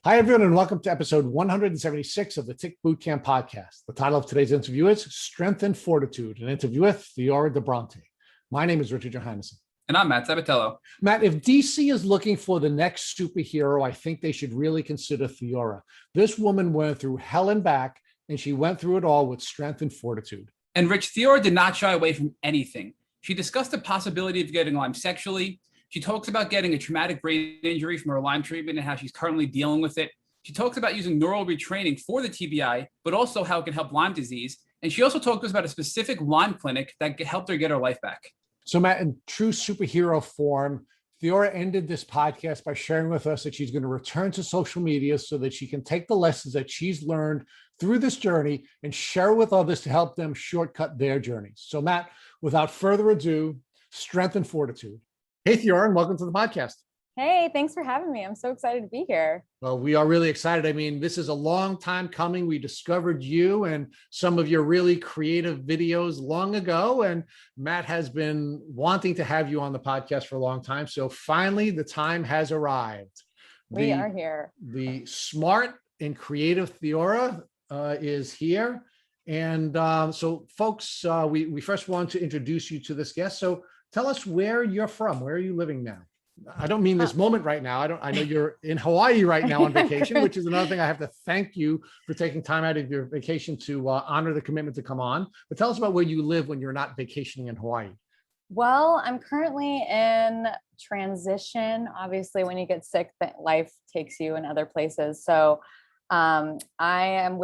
Hi, everyone, and welcome to episode 176 of the Tick Bootcamp podcast. The title of today's interview is Strength and Fortitude, an interview with Theora Dobronte. My name is Richard Johannesson. And I'm Matt Sabatello. Matt, if DC is looking for the next superhero, I think they should really consider Theora. This woman went through hell and back, and she went through it all with strength and fortitude. And Rich, Theora did not shy away from anything. She discussed the possibility of getting Lyme sexually. She talks about getting a traumatic brain injury from her Lyme treatment and how she's currently dealing with it. She talks about using neural retraining for the TBI, but also how it can help Lyme disease. And she also talked to us about a specific Lyme clinic that helped her get her life back. So, Matt, in true superhero form, Theora ended this podcast by sharing with us that she's going to return to social media so that she can take the lessons that she's learned through this journey and share with others to help them shortcut their journeys. So, Matt, without further ado, strength and fortitude. Hey, Theora, and welcome to the podcast. Hey, thanks for having me. I'm so excited to be here. Well, we are really excited. I mean, this is a long time coming. We discovered you and some of your really creative videos long ago, and Matt has been wanting to have you on the podcast for a long time. So finally, the time has arrived. We are here. The smart and creative Theora is here. And so folks, we first want to introduce you to this guest. So tell us where you're from. Where are you living now? I don't mean this moment right now. I know you're in Hawaii right now on vacation, which is another thing I have to thank you for taking time out of your vacation to honor the commitment to come on. But tell us about where you live when you're not vacationing in Hawaii. Well, I'm currently in transition. Obviously, when you get sick, life takes you in other places. So I am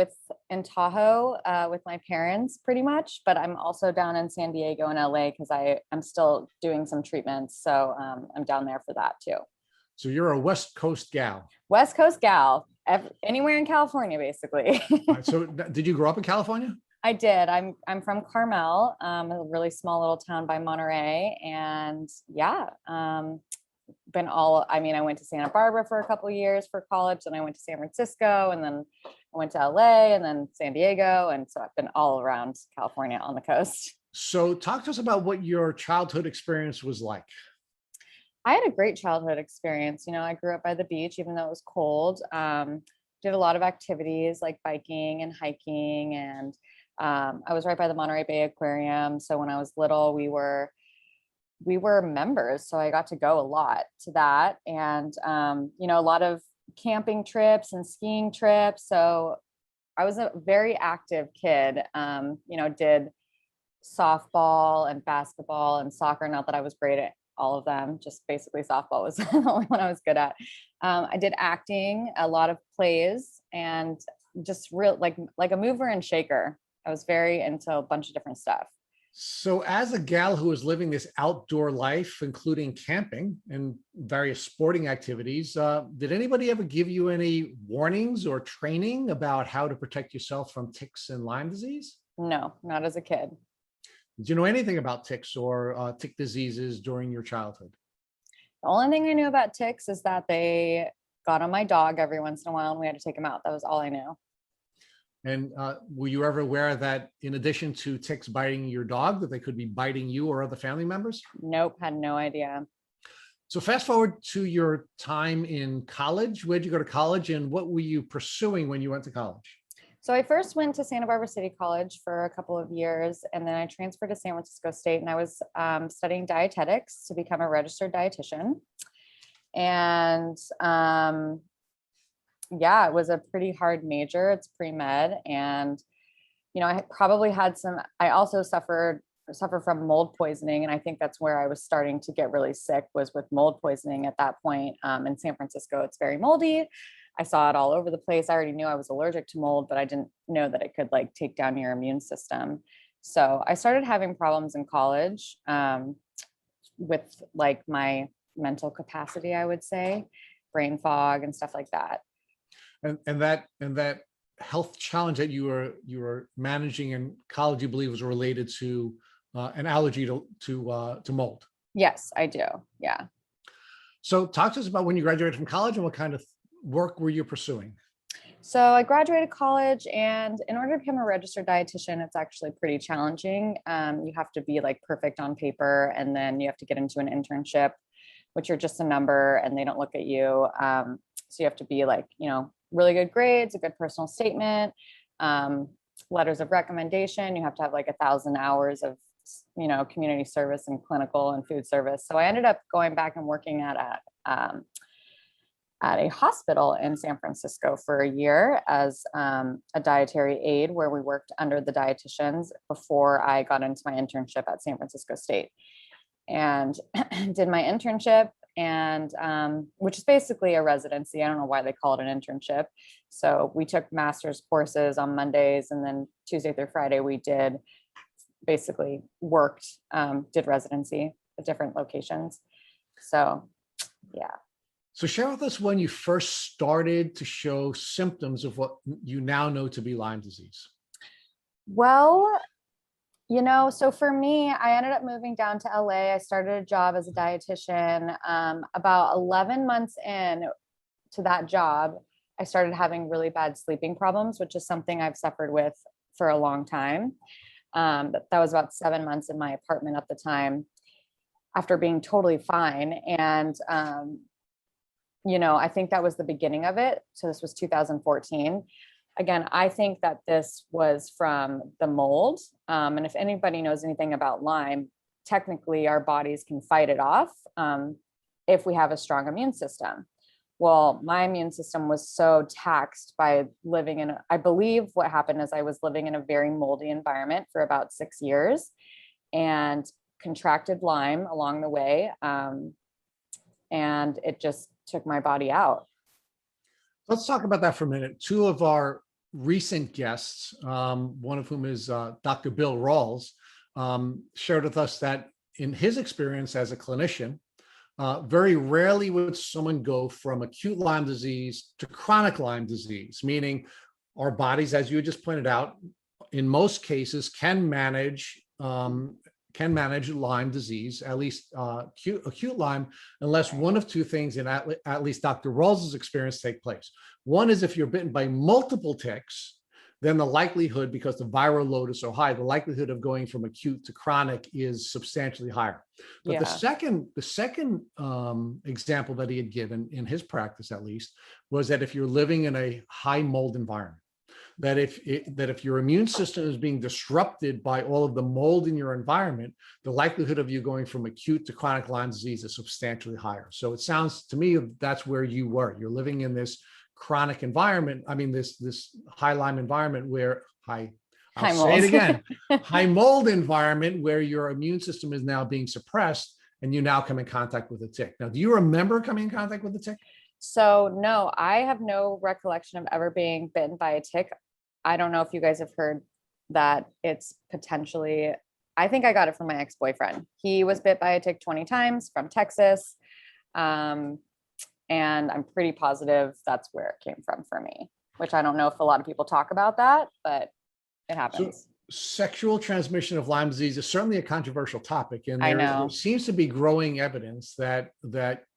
in Tahoe with my parents pretty much, but I'm also down in San Diego and LA because I'm still doing some treatments. So I'm down there for that too. So you're a West Coast gal. West Coast gal, anywhere in California, basically. Right, so did you grow up in California? I did. I'm from Carmel, a really small little town by Monterey. And yeah, I went to Santa Barbara for a couple of years for college, and I went to San Francisco, and then I went to LA, and then San Diego. And so I've been all around California on the coast. So talk to us about what your childhood experience was like. I had a great childhood experience. You know, I grew up by the beach, even though it was cold. Did a lot of activities like biking and hiking, and I was right by the Monterey Bay Aquarium. So when I was little, we were members. So I got to go a lot to that. And, a lot of camping trips and skiing trips. So I was a very active kid, did softball and basketball and soccer. Not that I was great at all of them, just basically softball was the only one I was good at. I did acting, a lot of plays, and just real like a mover and shaker. I was very into a bunch of different stuff. So as a gal who is living this outdoor life, including camping and various sporting activities, did anybody ever give you any warnings or training about how to protect yourself from ticks and Lyme disease? No, not as a kid. Did you know anything about ticks or tick diseases during your childhood? The only thing I knew about ticks is that they got on my dog every once in a while and we had to take them out. That was all I knew. And were you ever aware that in addition to ticks biting your dog, that they could be biting you or other family members? Nope, had no idea. So fast forward to your time in college. Where'd you go to college and what were you pursuing when you went to college? So I first went to Santa Barbara City College for a couple of years, and then I transferred to San Francisco State, and I was studying dietetics to become a registered dietitian. And it was a pretty hard major. It's pre-med. And, I also suffer from mold poisoning. And I think that's where I was starting to get really sick, was with mold poisoning at that point. In San Francisco, it's very moldy. I saw it all over the place. I already knew I was allergic to mold, but I didn't know that it could take down your immune system. So I started having problems in college with my mental capacity, I would say, brain fog and stuff like that. And that health challenge that you were managing in college, you believe, was related to an allergy to mold. Yes, I do. Yeah. So talk to us about when you graduated from college and what kind of work were you pursuing? So I graduated college, and in order to become a registered dietitian, it's actually pretty challenging. You have to be perfect on paper, and then you have to get into an internship, which you're just a number and they don't look at you. So you have to be like, really good grades, a good personal statement, letters of recommendation. You have to have like 1,000 hours of, community service and clinical and food service. So I ended up going back and working at a hospital in San Francisco for a year as a dietary aide, where we worked under the dietitians before I got into my internship at San Francisco State, and did my internship, and which is basically a residency. I don't know why they call it an internship. So we took master's courses on Mondays, and then Tuesday through Friday we did basically worked, did residency at different locations. So yeah. So share with us when you first started to show symptoms of what you now know to be Lyme disease. Well, so for me, I ended up moving down to LA. I started a job as a dietitian. About 11 months in to that job, I started having really bad sleeping problems, which is something I've suffered with for a long time. That was about 7 months in my apartment at the time, after being totally fine. And I think that was the beginning of it. So this was 2014. Again, I think that this was from the mold. And if anybody knows anything about Lyme, technically our bodies can fight it off if we have a strong immune system. Well, my immune system was so taxed by living in, I believe what happened is I was living in a very moldy environment for about 6 years and contracted Lyme along the way. And it just took my body out. Let's talk about that for a minute. Two of our recent guests, one of whom is Dr. Bill Rawls, shared with us that in his experience as a clinician, very rarely would someone go from acute Lyme disease to chronic Lyme disease, meaning our bodies, as you just pointed out, in most cases can manage Lyme disease, at least acute Lyme, unless one of two things in at least Dr. Rawls's experience take place. One is if you're bitten by multiple ticks, then the likelihood, because the viral load is so high, the likelihood of going from acute to chronic is substantially higher. But the second example that he had given in his practice, at least, was that if you're living in a high mold environment, that if your immune system is being disrupted by all of the mold in your environment, the likelihood of you going from acute to chronic Lyme disease is substantially higher. So it sounds to me that's where you were. You're living in this chronic environment. I mean, this high Lyme environment where high mold environment where your immune system is now being suppressed, and you now come in contact with a tick. Now, do you remember coming in contact with a tick? So no, I have no recollection of ever being bitten by a tick. I don't know if you guys have heard that it's potentially, I think I got it from my ex-boyfriend. He was bit by a tick 20 times from Texas. And I'm pretty positive that's where it came from for me, which I don't know if a lot of people talk about that, but it happens. So sexual transmission of Lyme disease is certainly a controversial topic. And I know. there seems to be growing evidence that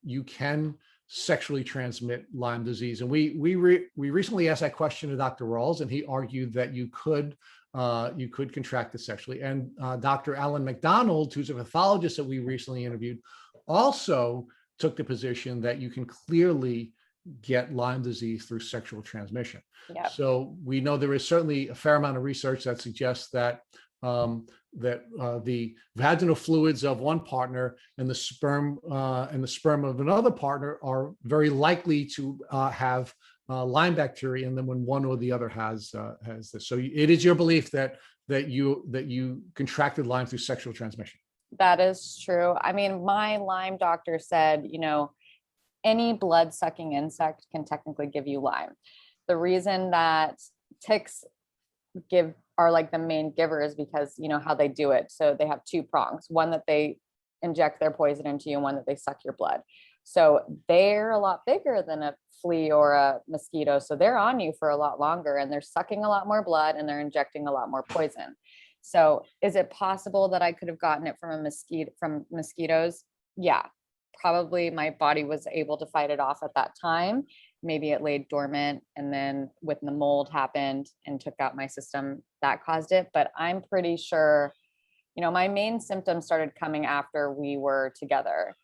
you can sexually transmit Lyme disease. And we recently asked that question to Dr. Rawls, and he argued that you could contract it sexually. And Dr. Alan McDonald, who's a pathologist that we recently interviewed, also took the position that you can clearly get Lyme disease through sexual transmission. Yep. So we know there is certainly a fair amount of research that suggests that the vaginal fluids of one partner and the sperm of another partner are very likely to have Lyme bacteria in them when one or the other has this. So it is your belief that you contracted Lyme through sexual transmission. That is true. I mean, my Lyme doctor said, any blood sucking insect can technically give you Lyme. The reason that ticks are like the main givers because how they do it. So they have two prongs, one that they inject their poison into you and one that they suck your blood. So they're a lot bigger than a flea or a mosquito. So they're on you for a lot longer and they're sucking a lot more blood and they're injecting a lot more poison. So is it possible that I could have gotten it from mosquitoes? Yeah, probably my body was able to fight it off at that time. Maybe it laid dormant and then when the mold happened and took out my system, that caused it. But I'm pretty sure, my main symptoms started coming after we were together.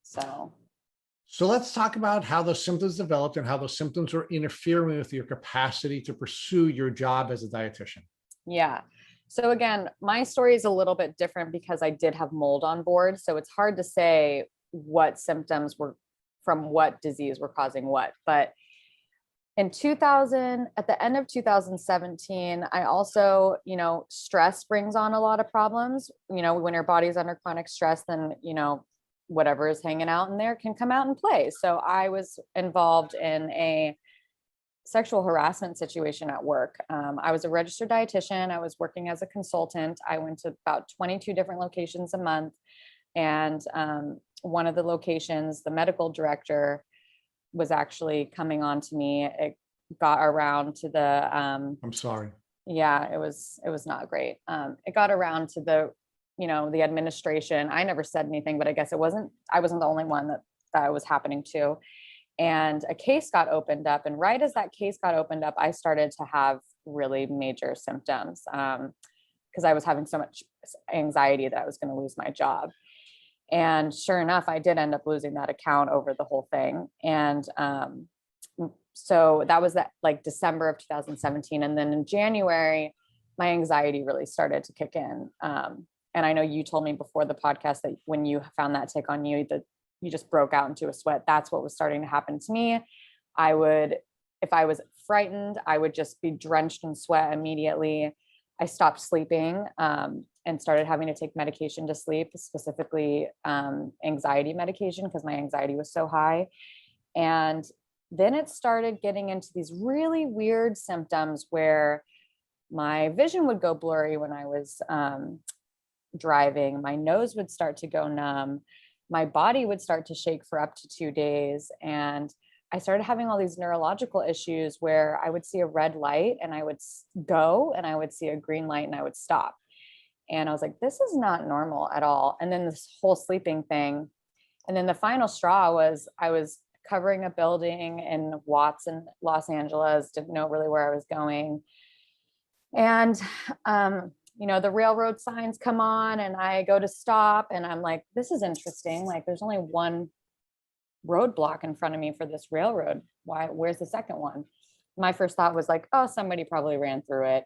So So let's talk about how those symptoms developed and how those symptoms were interfering with your capacity to pursue your job as a dietitian. Yeah. So again, my story is a little bit different because I did have mold on board. So it's hard to say what symptoms were from what disease were causing what. But in 2000, at the end of 2017, I also, stress brings on a lot of problems. When your body's under chronic stress, then, whatever is hanging out in there can come out and play. So I was involved in a sexual harassment situation at work. I was a registered dietitian. I was working as a consultant. I went to about 22 different locations a month. And one of the locations, the medical director was actually coming on to me. It got around to the I'm sorry. yeah, it was not great. It got around to the administration. I never said anything, but I guess I wasn't the only one that was happening to. And a case got opened up. And right as that case got opened up, I started to have really major symptoms because I was having so much anxiety that I was going to lose my job. And sure enough, I did end up losing that account over the whole thing. And so that was like December of 2017. And then in January, my anxiety really started to kick in. And I know you told me before the podcast that when you found that tick on you, that you just broke out into a sweat. That's what was starting to happen to me. If I was frightened, I would just be drenched in sweat immediately. I stopped sleeping and started having to take medication to sleep, specifically anxiety medication, because my anxiety was so high. And then it started getting into these really weird symptoms where my vision would go blurry when I was driving. My nose would start to go numb. My body would start to shake for up to 2 days. And I started having all these neurological issues where I would see a red light and I would go, and I would see a green light and I would stop. And I was like, this is not normal at all. And then this whole sleeping thing. And then the final straw was I was covering a building in Watts in Los Angeles, didn't know really where I was going. And, the railroad signs come on and I go to stop and I'm like, this is interesting. Like there's only one roadblock in front of me for this railroad. Where's the second one? My first thought was like, oh, somebody probably ran through it.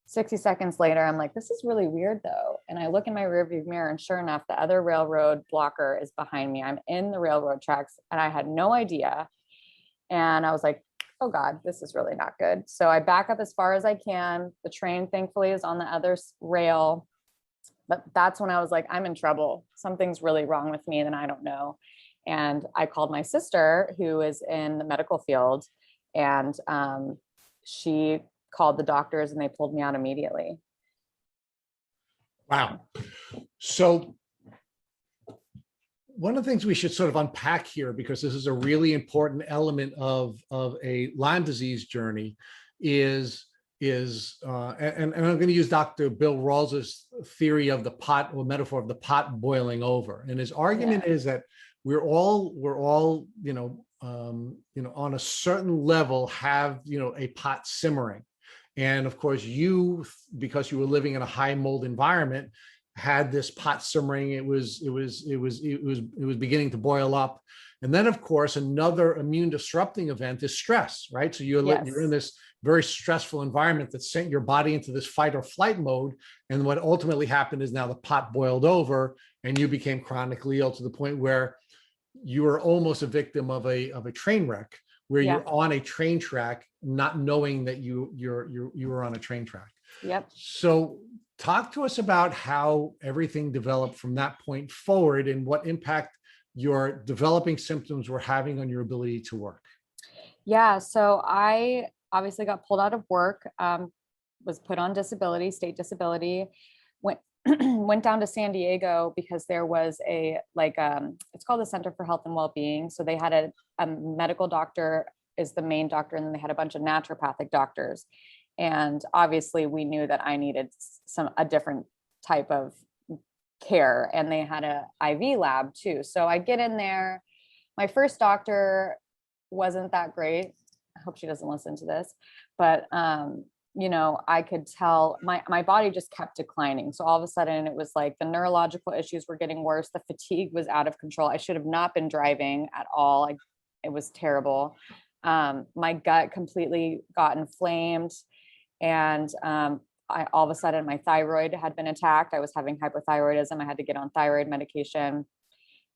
60 seconds later, I'm like, this is really weird though. And I look in my rearview mirror and sure enough, the other railroad blocker is behind me. I'm in the railroad tracks and I had no idea. And I was like, oh God, this is really not good. So I back up as far as I can. The train thankfully is on the other rail. But that's when I was like, I'm in trouble. Something's really wrong with me and I don't know. And I called my sister who is in the medical field, and she called the doctors and they pulled me out immediately. Wow. So one of the things we should sort of unpack here, because this is a really important element of a Lyme disease journey, and I'm going to use Dr. Bill Rawls's theory of the pot, or metaphor of the pot boiling over. And his argument is that we're all on a certain level have a pot simmering. And of course, because you were living in a high mold environment, had this pot simmering. It was beginning to boil up. And then, of course, another immune disrupting event is stress, right? So you're in this very stressful environment that sent your body into this fight or flight mode. And what ultimately happened is now the pot boiled over and you became chronically ill to the point where you were almost a victim of a train wreck, where you're on a train track, not knowing that you were on a train track. Yep. So talk to us about how everything developed from that point forward and what impact your developing symptoms were having on your ability to work. Yeah. So I obviously got pulled out of work, was put on disability, state disability, went down to San Diego because there was it's called the Center for Health and Wellbeing. So they had a medical doctor is the main doctor, and then they had a bunch of naturopathic doctors. And obviously we knew that I needed a different type of care, and they had a IV lab too. So I get in there. My first doctor wasn't that great. I hope she doesn't listen to this, but I could tell my body just kept declining. So all of a sudden it was like the neurological issues were getting worse. The fatigue was out of control. I should have not been driving at all. It was terrible. My gut completely got inflamed, and all of a sudden my thyroid had been attacked. I was having hypothyroidism. I had to get on thyroid medication.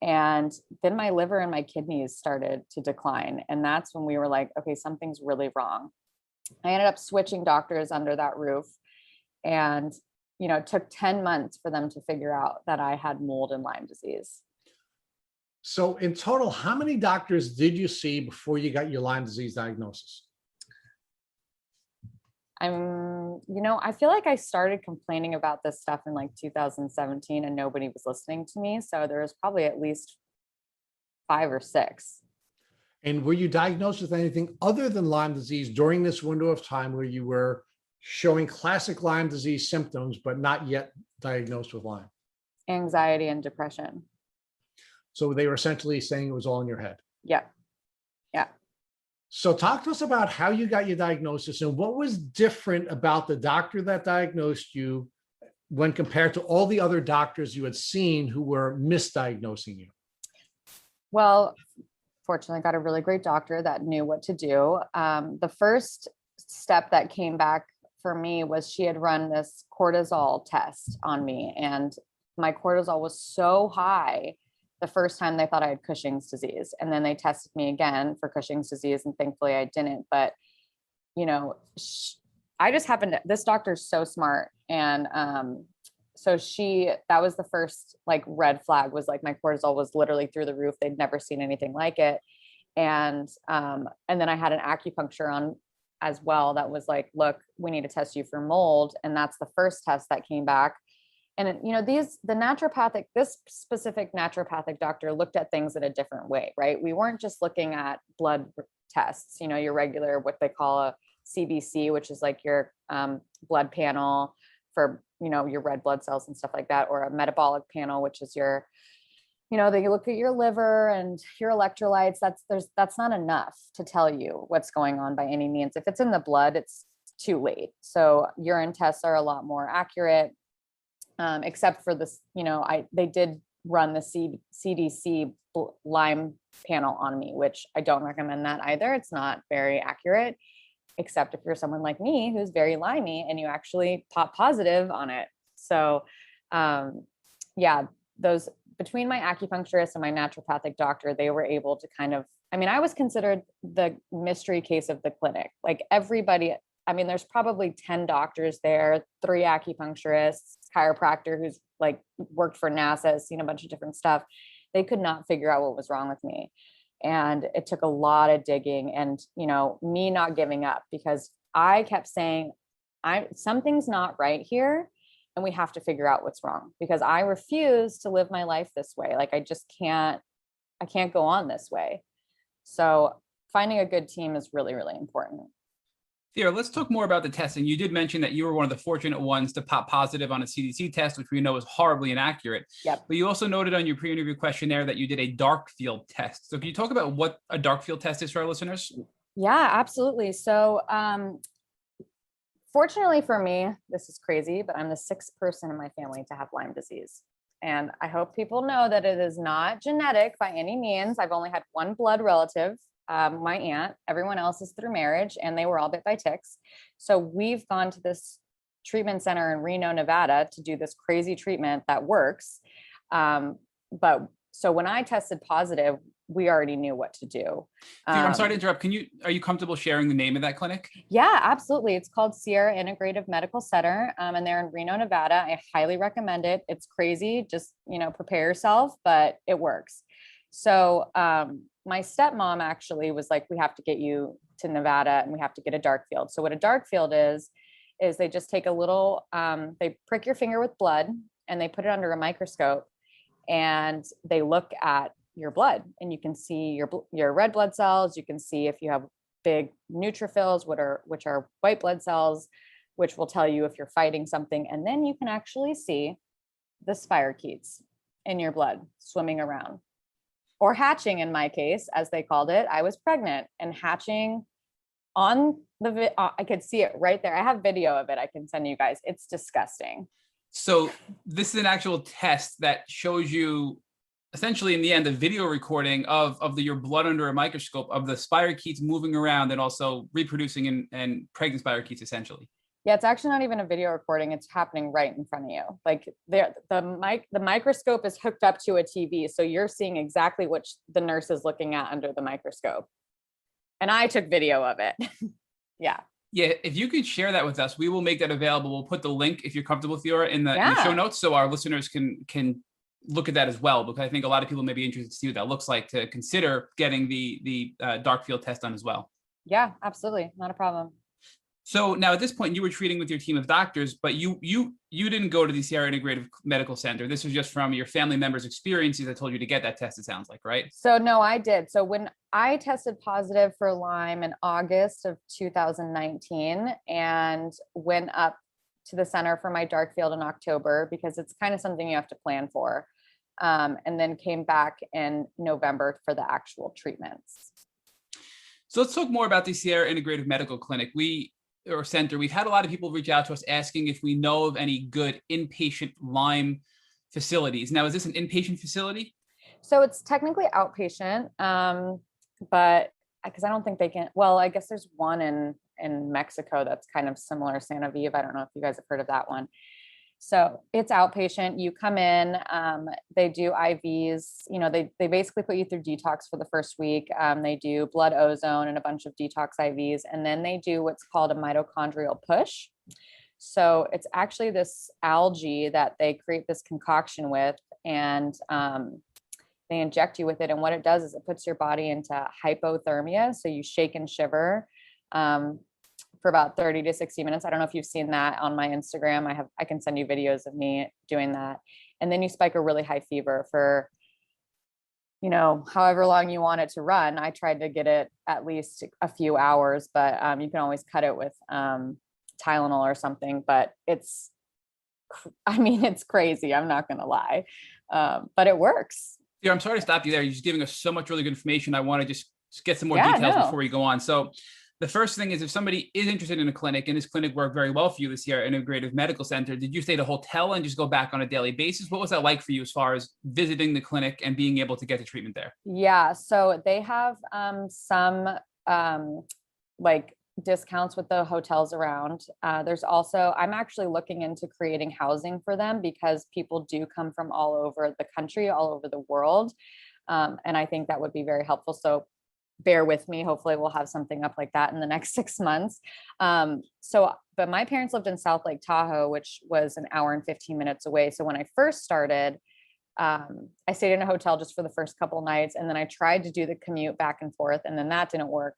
And then my liver and my kidneys started to decline. And that's when we were like, okay, something's really wrong. I ended up switching doctors under that roof. And, it took 10 months for them to figure out that I had mold and Lyme disease. So in total, how many doctors did you see before you got your Lyme disease diagnosis? I feel like I started complaining about this stuff in like 2017 and nobody was listening to me. So there was probably at least 5 or 6. And were you diagnosed with anything other than Lyme disease during this window of time where you were showing classic Lyme disease symptoms, but not yet diagnosed with Lyme? Anxiety and depression. So they were essentially saying it was all in your head. Yeah. Yeah. So talk to us about how you got your diagnosis and what was different about the doctor that diagnosed you when compared to all the other doctors you had seen who were misdiagnosing you. Well, fortunately, I got a really great doctor that knew what to do. The first step that came back for me was she had run this cortisol test on me, and my cortisol was so high the first time they thought I had Cushing's disease. And then they tested me again for Cushing's disease, and thankfully I didn't. But, I just happened to, this doctor's so smart. And so that was the first like red flag, was like my cortisol was literally through the roof. They'd never seen anything like it. And then I had an acupuncture on as well that was like, look, we need to test you for mold. And that's the first test that came back. And, this specific naturopathic doctor looked at things in a different way, right? We weren't just looking at blood tests, your regular, what they call a CBC, which is like your blood panel for, your red blood cells and stuff like that, or a metabolic panel, which is your, they look at your liver and your electrolytes. That's not enough to tell you what's going on by any means. If it's in the blood, it's too late. So urine tests are a lot more accurate. Except for this, they did run the CDC Lyme panel on me, which I don't recommend that either. It's not very accurate, except if you're someone like me who's very limey and you actually pop positive on it. So, those between my acupuncturist and my naturopathic doctor, they were able to I was considered the mystery case of the clinic. Like everybody, there's probably 10 doctors there, 3 acupuncturists, chiropractor who's like worked for NASA, has seen a bunch of different stuff. They could not figure out what was wrong with me. And it took a lot of digging and, me not giving up, because I kept saying, something's not right here. And we have to figure out what's wrong, because I refuse to live my life this way. Like I can't go on this way. So finding a good team is really, really important. Theora, let's talk more about the testing. You did mention that you were one of the fortunate ones to pop positive on a CDC test, which we know is horribly inaccurate. Yep. But you also noted on your pre-interview questionnaire that you did a dark field test. So can you talk about what a dark field test is for our listeners? Yeah, absolutely. So fortunately for me, this is crazy, but I'm the 6th person in my family to have Lyme disease. And I hope people know that it is not genetic by any means. I've only had one blood relative, my aunt. Everyone else is through marriage, and they were all bit by ticks. So we've gone to this treatment center in Reno, Nevada to do this crazy treatment that works. But so when I tested positive, we already knew what to do. I'm sorry to interrupt. Are you comfortable sharing the name of that clinic? Yeah, absolutely. It's called Sierra Integrative Medical Center. And they're in Reno, Nevada. I highly recommend it. It's crazy. Just, prepare yourself, but it works. So, my stepmom actually was like, we have to get you to Nevada and we have to get a dark field. So what a dark field is they just take a little, they prick your finger with blood and they put it under a microscope and they look at your blood, and you can see your red blood cells. You can see if you have big neutrophils, which are white blood cells, which will tell you if you're fighting something. And then you can actually see the spirochetes in your blood swimming around, or hatching in my case, as they called it. I was pregnant, and hatching on I could see it right there. I have video of it. I can send you guys. It's disgusting. So this is an actual test that shows you essentially in the end, a video recording of your blood under a microscope of the spirochetes moving around and also reproducing and pregnant spirochetes essentially. Yeah, it's actually not even a video recording. It's happening right in front of you. Like the microscope is hooked up to a TV. So you're seeing exactly what the nurse is looking at under the microscope. And I took video of it. Yeah. Yeah, if you could share that with us, we will make that available. We'll put the link, if you're comfortable, Theora, in the show notes, so our listeners can look at that as well, because I think a lot of people may be interested to see what that looks like, to consider getting the dark field test done as well. Yeah, absolutely. Not a problem. So now at this point, you were treating with your team of doctors, but you didn't go to the Theora Integrative Medical Center. This was just from your family members' experiences that told you to get that test, it sounds like, right? So no, I did. So when I tested positive for Lyme in August of 2019 and went up to the center for my dark field in October, because it's kind of something you have to plan for, and then came back in November for the actual treatments. So let's talk more about the Theora Integrative Medical Clinic. Center. We've had a lot of people reach out to us asking if we know of any good inpatient Lyme facilities. Now, is this an inpatient facility? So it's technically outpatient, but because I don't think they can, well, I guess there's one in Mexico that's kind of similar, Santa Viva. I don't know if you guys have heard of that one. So it's outpatient. You come in, they do IVs, they basically put you through detox for the first week. They do blood ozone and a bunch of detox IVs, and then they do what's called a mitochondrial push. So it's actually this algae that they create this concoction with, and they inject you with it. And what it does is it puts your body into hypothermia. So you shake and shiver for about 30 to 60 minutes. I don't know if you've seen that on my Instagram. I can send you videos of me doing that. And then you spike a really high fever for, however long you want it to run. I tried to get it at least a few hours, but you can always cut it with Tylenol or something, but it's crazy. I'm not going to lie. But it works. Yeah, I'm sorry to stop you there. You're just giving us so much really good information. I want to just get some more details before we go on. So the first thing is, if somebody is interested in a clinic, and this clinic worked very well for you, the Theora Integrative Medical Center, did you stay at a hotel and just go back on a daily basis? What was that like for you as far as visiting the clinic and being able to get the treatment there? Yeah, so they have some like discounts with the hotels around. There's also, I'm actually looking into creating housing for them, because people do come from all over the country, all over the world. And I think that would be very helpful. So bear with me. Hopefully we'll have something up like that in the next 6 months. But my parents lived in South Lake Tahoe, which was an hour and 15 minutes away. So when I first started, I stayed in a hotel just for the first couple of nights. And then I tried to do the commute back and forth, and then that didn't work.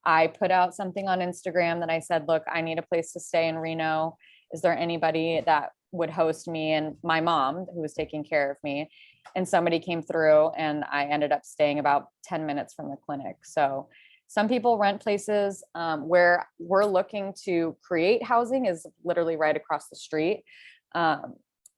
I put out something on Instagram that I said, look, I need a place to stay in Reno. Is there anybody that would host me and my mom, who was taking care of me? And somebody came through, and I ended up staying about 10 minutes from the clinic. So some people rent places. Where we're looking to create housing is literally right across the street. But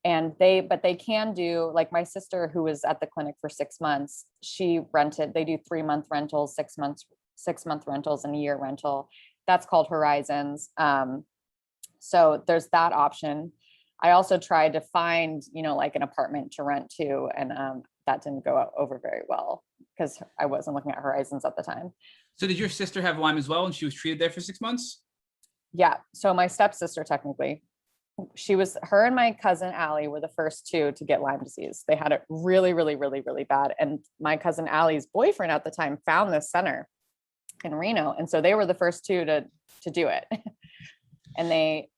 they can do, like my sister, who was at the clinic for 6 months, she rented, they do 3-month rentals, 6-month rentals, and a year rental. That's called Horizons. So there's that option. I also tried to find, like an apartment to rent to, and that didn't go over very well because I wasn't looking at Horizons at the time. So did your sister have Lyme as well, and she was treated there for 6 months? Yeah. So my stepsister, technically, her and my cousin Allie were the first two to get Lyme disease. They had it really, really, really, really bad. And my cousin Allie's boyfriend at the time found this center in Reno. And so they were the first two to do it. And they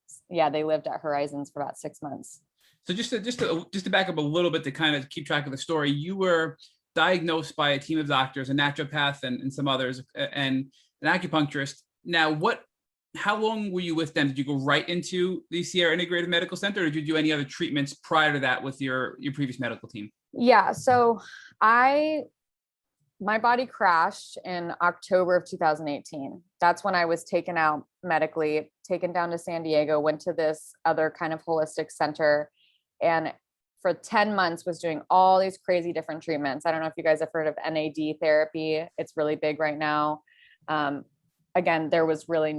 lived at Horizons for about 6 months. So just to back up a little bit to kind of keep track of the story, you were diagnosed by a team of doctors, a naturopath and some others, and an acupuncturist. Now, how long were you with them? Did you go right into the Theora Integrative Medical Center, or did you do any other treatments prior to that with your previous medical team? Yeah, so my body crashed in October of 2018. That's when I was taken out medically, taken down to San Diego, went to this other kind of holistic center, and for 10 months was doing all these crazy different treatments. I don't know if you guys have heard of NAD therapy. It's really big right now. again, there was really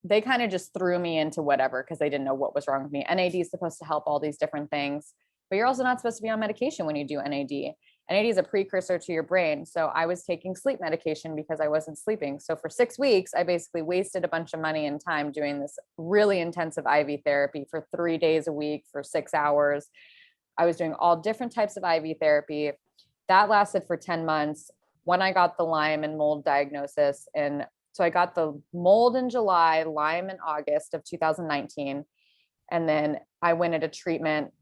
they kind of just threw me into whatever because they didn't know what was wrong with me. NAD is supposed to help all these different things, but you're also not supposed to be on medication when you do NAD. NAD is a precursor to your brain. So I was taking sleep medication because I wasn't sleeping. So for 6 weeks, I basically wasted a bunch of money and time doing this really intensive IV therapy for 3 days a week for 6 hours. I was doing all different types of IV therapy. That lasted for 10 months. When I got the Lyme and mold diagnosis, and so I got the mold in July, Lyme in August of 2019. And then I went into treatment.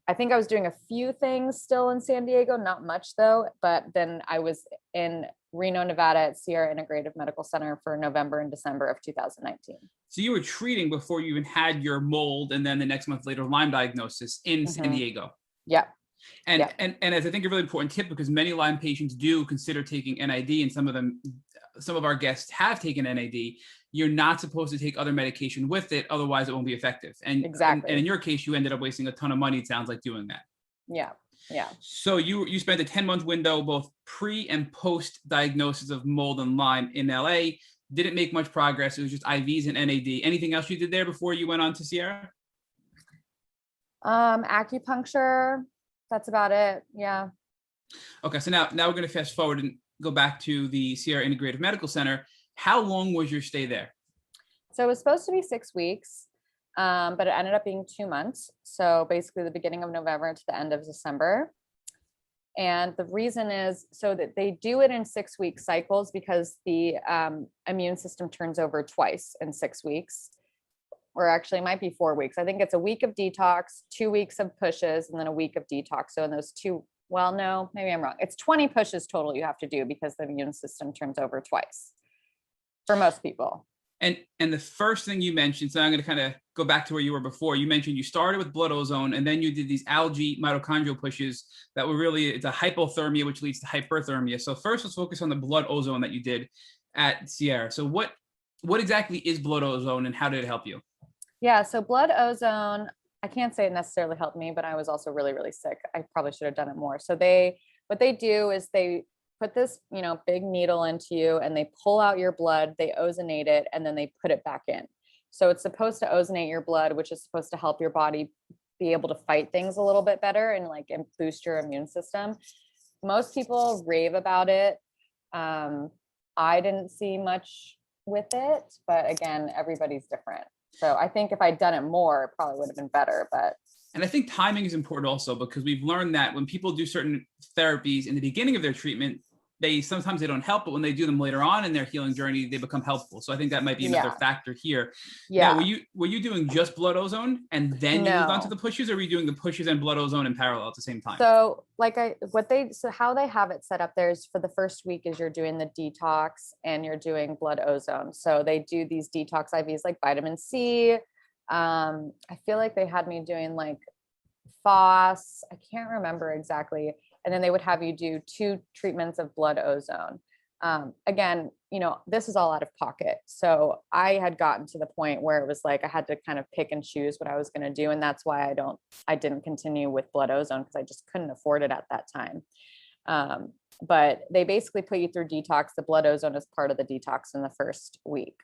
I think I was doing a few things still in San Diego, not much though, but then I was in Reno, Nevada at Sierra Integrative Medical Center for November and December of 2019. So you were treating before you even had your mold, and then the next month later, Lyme diagnosis in San Diego. Yeah. And as I think a really important tip, because many Lyme patients do consider taking NID, and some of our guests have taken NID, you're not supposed to take other medication with it, otherwise it won't be effective. And exactly. And in your case, you ended up wasting a ton of money, it sounds like, doing that. Yeah. Yeah. So you spent a 10-month window, both pre and post diagnosis of mold and Lyme in LA. Didn't make much progress. It was just IVs and NAD. Anything else you did there before you went on to Sierra? Acupuncture. That's about it. Yeah. Okay. So now we're going to fast forward and go back to the Sierra Integrative Medical Center. How long was your stay there? So it was supposed to be 6 weeks, but it ended up being 2 months. So basically the beginning of November to the end of December. And the reason is so that they do it in 6-week cycles because the immune system turns over twice in 6 weeks, or actually it might be 4 weeks. I think it's a week of detox, 2 weeks of pushes, and then a week of detox. So in those well, no, maybe I'm wrong. It's 20 pushes total you have to do because the immune system turns over twice for most people. And the first thing you mentioned, so I'm going to kind of go back to where you were before. You mentioned you started with blood ozone, and then you did these algae mitochondrial pushes that were really, it's a hypothermia, which leads to hyperthermia. So first, let's focus on the blood ozone that you did at Sierra. So what exactly is blood ozone, and how did it help you? Yeah, so blood ozone, I can't say it necessarily helped me, but I was also really, really sick. I probably should have done it more. So what they do is they put this, big needle into you and they pull out your blood, they ozonate it, and then they put it back in. So it's supposed to ozonate your blood, which is supposed to help your body be able to fight things a little bit better and boost your immune system. Most people rave about it. I didn't see much with it, but again, everybody's different. So I think if I'd done it more, it probably would have been better, but. And I think timing is important also, because we've learned that when people do certain therapies in the beginning of their treatment, sometimes they don't help, but when they do them later on in their healing journey, they become helpful. So I think that might be another factor here. Yeah. Now, were you doing just blood ozone and then you moved on to the pushes, or were you doing the pushes and blood ozone in parallel at the same time? So how they have it set up there is for the first week is you're doing the detox and you're doing blood ozone. So they do these detox IVs like vitamin C. I feel like they had me doing FOS. I can't remember exactly. And then they would have you do 2 treatments of blood ozone. Again, this is all out of pocket. So I had gotten to the point where it was I had to kind of pick and choose what I was going to do. And that's why I didn't continue with blood ozone because I just couldn't afford it at that time. But they basically put you through detox. The blood ozone is part of the detox in the first week.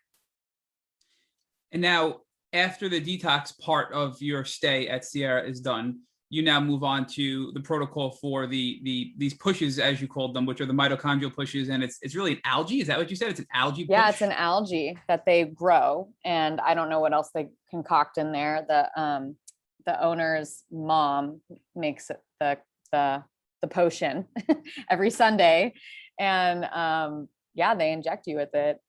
And now after the detox part of your stay at Sierra is done, you now move on to the protocol for these pushes, as you called them, which are the mitochondrial pushes. And it's really an algae. Is that what you said? It's an algae push? Yeah, it's an algae that they grow. And I don't know what else they concoct in there. The owner's mom makes it the potion every Sunday. And they inject you with it.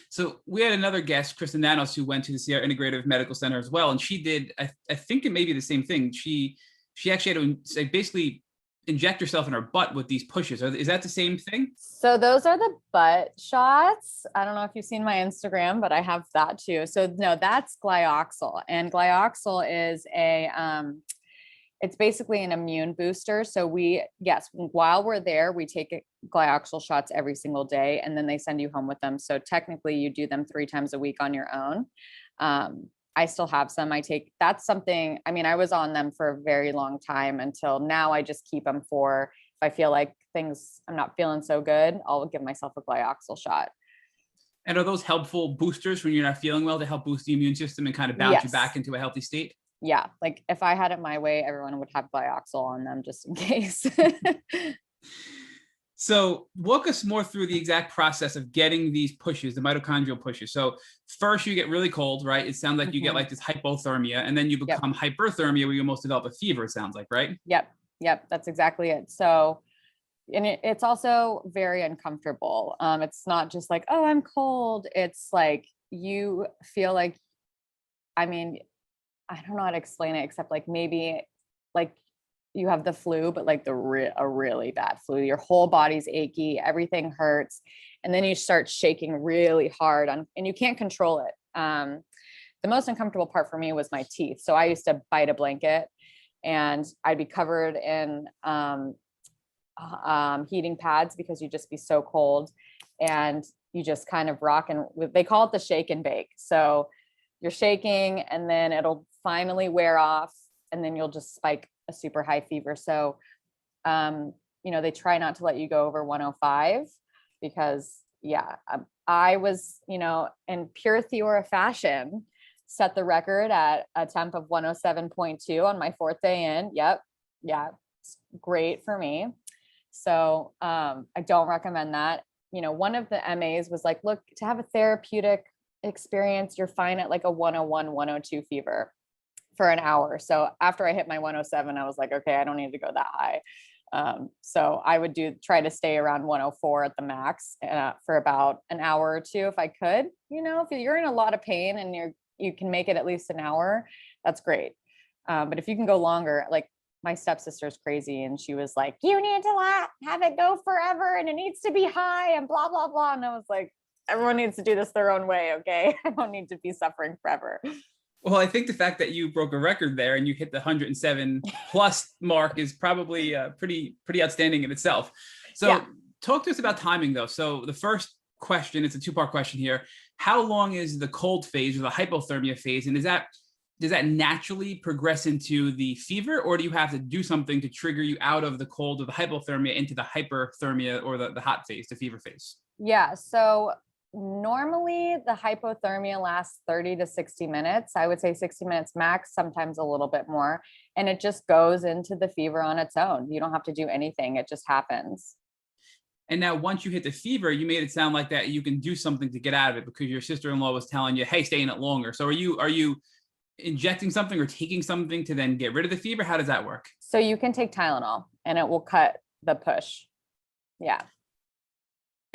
So we had another guest, Kristen Nanos, who went to the Sierra Integrative Medical Center as well. And she did, I think it may be the same thing. She actually had to basically inject herself in her butt with these pushes. Is that the same thing? So those are the butt shots. I don't know if you've seen my Instagram, but I have that too. So no, that's glyoxal. And glyoxal is it's basically an immune booster. So while we're there, we take glyoxal shots every single day, and then they send you home with them. So technically you do them 3 times a week on your own. I still have some. I was on them for a very long time until now. I just keep them for, if I feel like I'm not feeling so good, I'll give myself a glyoxal shot. And are those helpful boosters when you're not feeling well to help boost the immune system and kind of bounce you back into a healthy state? Yeah. Like if I had it my way, everyone would have glyoxal on them just in case. So walk us more through the exact process of getting these pushes, the mitochondrial pushes. So first you get really cold, right? It sounds like you get like this hypothermia, and then you become hyperthermia where you almost develop a fever, it sounds like, right? Yep. That's exactly it. So, and it's also very uncomfortable. It's not just like, oh, I'm cold. It's like, you feel like, I mean, I don't know how to explain it, except like maybe like you have the flu, but like a really bad flu. Your whole body's achy, everything hurts. And then you start shaking really hard and you can't control it. The most uncomfortable part for me was my teeth. So I used to bite a blanket and I'd be covered in heating pads because you'd just be so cold and you just kind of rock, and they call it the shake and bake. So you're shaking and then it'll finally wear off and then you'll just spike a super high fever. So, they try not to let you go over 105 because I was, in pure Theora fashion, set the record at a temp of 107.2 on my 4th day in. Yep. Yeah. It's great for me. So, I don't recommend that. One of the MAs was like, look, to have a therapeutic experience, you're fine at like a 101, 102 fever for an hour. So after I hit my 107, I was like, okay, I don't need to go that high. So I would try to stay around 104 at the max for about an hour or two if I could. If you're in a lot of pain and you can make it at least an hour, that's great. But if you can go longer, like my stepsister's crazy and she was like, you need to have it go forever and it needs to be high and blah, blah, blah. And I was like, everyone needs to do this their own way. Okay. I don't need to be suffering forever. Well, I think the fact that you broke a record there and you hit the 107 plus mark is probably pretty outstanding in itself. So talk to us about timing though. So the first question, it's a 2-part question here. How long is the cold phase or the hypothermia phase? And does that naturally progress into the fever, or do you have to do something to trigger you out of the cold or the hypothermia into the hyperthermia or the hot phase, the fever phase? Yeah. So normally the hypothermia lasts 30 to 60 minutes. I would say 60 minutes max, sometimes a little bit more. And it just goes into the fever on its own. You don't have to do anything. It just happens. And now once you hit the fever, you made it sound like that you can do something to get out of it because your sister-in-law was telling you, hey, stay in it longer. So are you injecting something or taking something to then get rid of the fever? How does that work? So you can take Tylenol and it will cut the push. Yeah.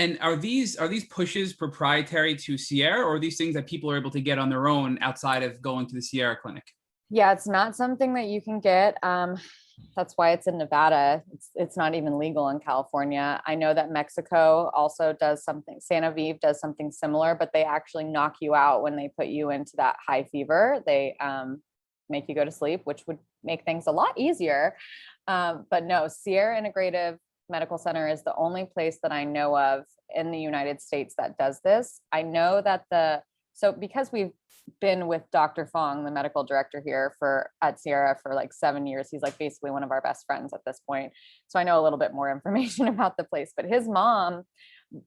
And are these pushes proprietary to Sierra, or are these things that people are able to get on their own outside of going to the Sierra clinic? Yeah, it's not something that you can get. That's why it's in Nevada. It's not even legal in California. I know that Mexico also does something. Santa Vive does something similar, but they actually knock you out when they put you into that high fever. They make you go to sleep, which would make things a lot easier. But no, Sierra Integrative Medical Center is the only place that I know of in the United States that does this. I know that because we've been with Dr. Fong, the medical director here at Sierra for like 7 years, he's like basically one of our best friends at this point. So I know a little bit more information about the place, but his mom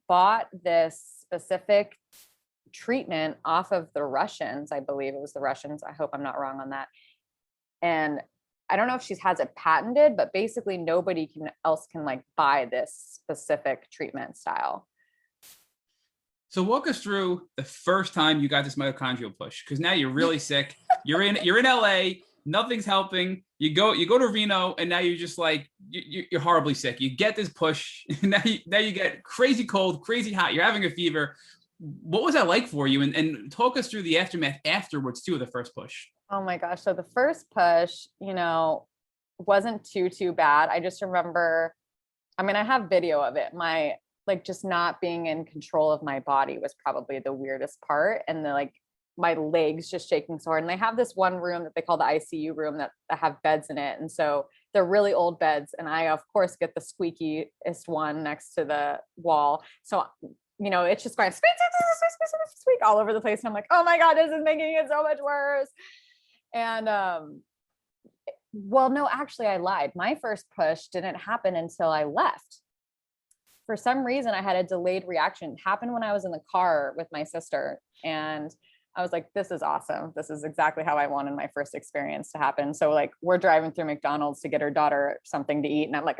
bought this specific treatment off of the Russians. I believe it was the Russians. I hope I'm not wrong on that. And I don't know if she has it patented, but basically nobody else can like buy this specific treatment style. So walk us through the first time you got this mitochondrial push, because now you're really sick. You're in LA, nothing's helping. You go to Reno, and now you're just like you're horribly sick. You get this push, and now you get crazy cold, crazy hot. You're having a fever. What was that like for you? And talk us through the aftermath afterwards too of the first push. Oh my gosh. So the first push, wasn't too bad. I just remember, I have video of it. My just not being in control of my body was probably the weirdest part. And my legs just shaking so hard. And they have this one room that they call the ICU room that have beds in it. And so they're really old beds. And I, of course, get the squeakiest one next to the wall. So, it's just going squeak, squeak, squeak, squeak, squeak all over the place. And I'm like, oh my God, this is making it so much worse. And Well, no, actually I lied. My first push didn't happen until I left. For some reason, I had a delayed reaction. It happened when I was in the car with my sister. And I was like, this is awesome. This is exactly how I wanted my first experience to happen. So like we're driving through McDonald's to get her daughter something to eat. And I'm like,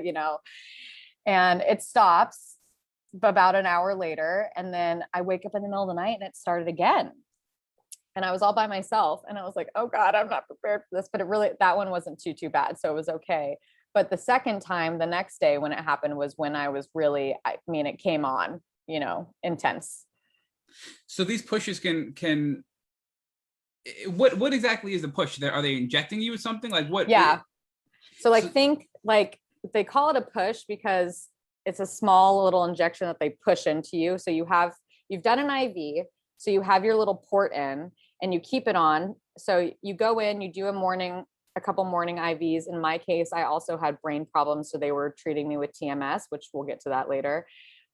you know, and it stops about an hour later. And then I wake up in the middle of the night and it started again. And I was all by myself and I was like, oh God, I'm not prepared for this. But it really, that one wasn't too bad. So it was okay. But the second time, the next day when it happened was when I was really, I mean, it came on, you know, intense. So these pushes can what exactly is the push? Are they injecting you with something? Like what? Yeah. So like think like they call it a push because it's a small little injection that they push into you. So you've done an IV, so you have your little port in and you keep it on. So you go in, you do a couple morning IVs. In my case, I also had brain problems. So they were treating me with TMS, which we'll get to that later.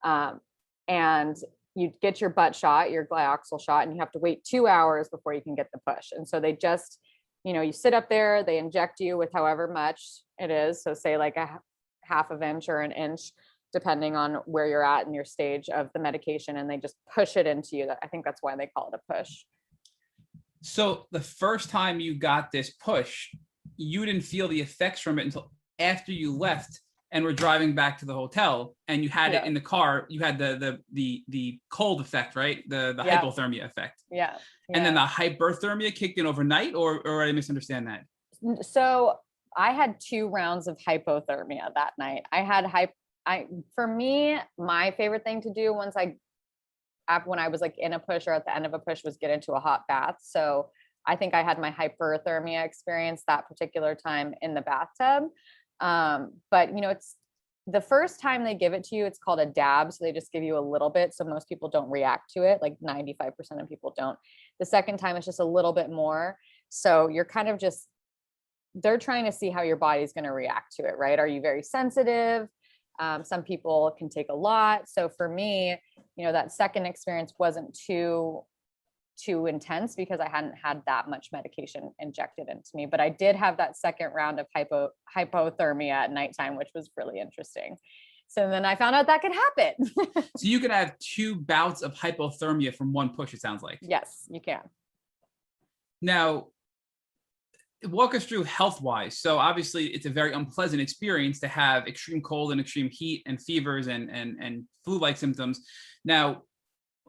And you get your butt shot, your glyoxal shot, and you have to wait 2 hours before you can get the push. And so they just, you know, you sit up there, they inject you with however much it is. So say like a half of inch or an inch, depending on where you're at in your stage of the medication. And they just push it into you. I think that's why they call it a push. So the first time you got this push, you didn't feel the effects from it until after you left and were driving back to the hotel and you had it in the car. You had the cold effect, right? The hypothermia effect. Yeah. And then the hyperthermia kicked in overnight, or I misunderstand that? So I had 2 rounds of hypothermia that night. For me, my favorite thing to do when I was like in a push or at the end of a push was get into a hot bath. So I think I had my hyperthermia experience that particular time in the bathtub. But you know, it's the first time they give it to you, it's called a dab. So they just give you a little bit. So most people don't react to it. Like 95% of people don't. The second time it's just a little bit more. So you're kind of they're trying to see how your body's going to react to it, right? Are you very sensitive? Some people can take a lot. So for me, you know, that second experience wasn't too intense because I hadn't had that much medication injected into me, but I did have that second round of hypothermia at nighttime, which was really interesting. So then I found out that could happen. So you could have 2 bouts of hypothermia from one push, it sounds like. Yes, you can. Now, walk us through health-wise. So obviously it's a very unpleasant experience to have extreme cold and extreme heat and fevers and flu-like symptoms. Now,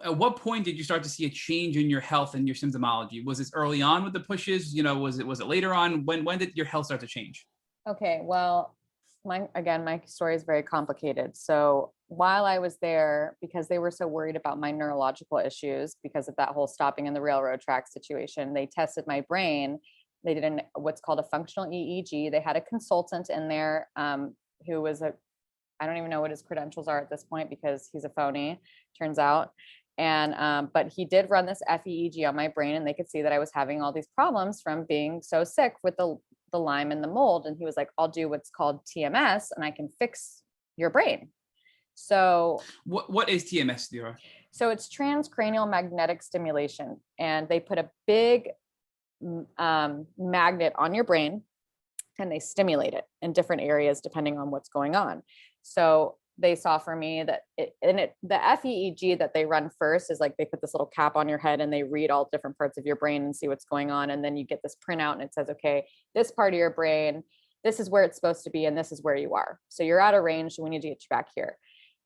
at what point did you start to see a change in your health and your symptomology? Was this early on with the pushes? You know, was it later on? When did your health start to change? Okay, well, my story is very complicated. So while I was there, because they were so worried about my neurological issues because of that whole stopping in the railroad track situation, they tested my brain. They did what's called a functional EEG. They had a consultant in there who was I don't even know what his credentials are at this point because he's a phony, turns out. And but he did run this FEEG on my brain, and they could see that I was having all these problems from being so sick with the Lyme and the mold. And he was like, I'll do what's called TMS and I can fix your brain. So what is TMS, Theora? So it's transcranial magnetic stimulation, and they put a big magnet on your brain and they stimulate it in different areas depending on what's going on. So they saw for me that the FEEG that they run first is like they put this little cap on your head and they read all different parts of your brain and see what's going on. And then you get this printout and it says, okay, this part of your brain, this is where it's supposed to be and this is where you are. So you're out of range, so we need to get you back here.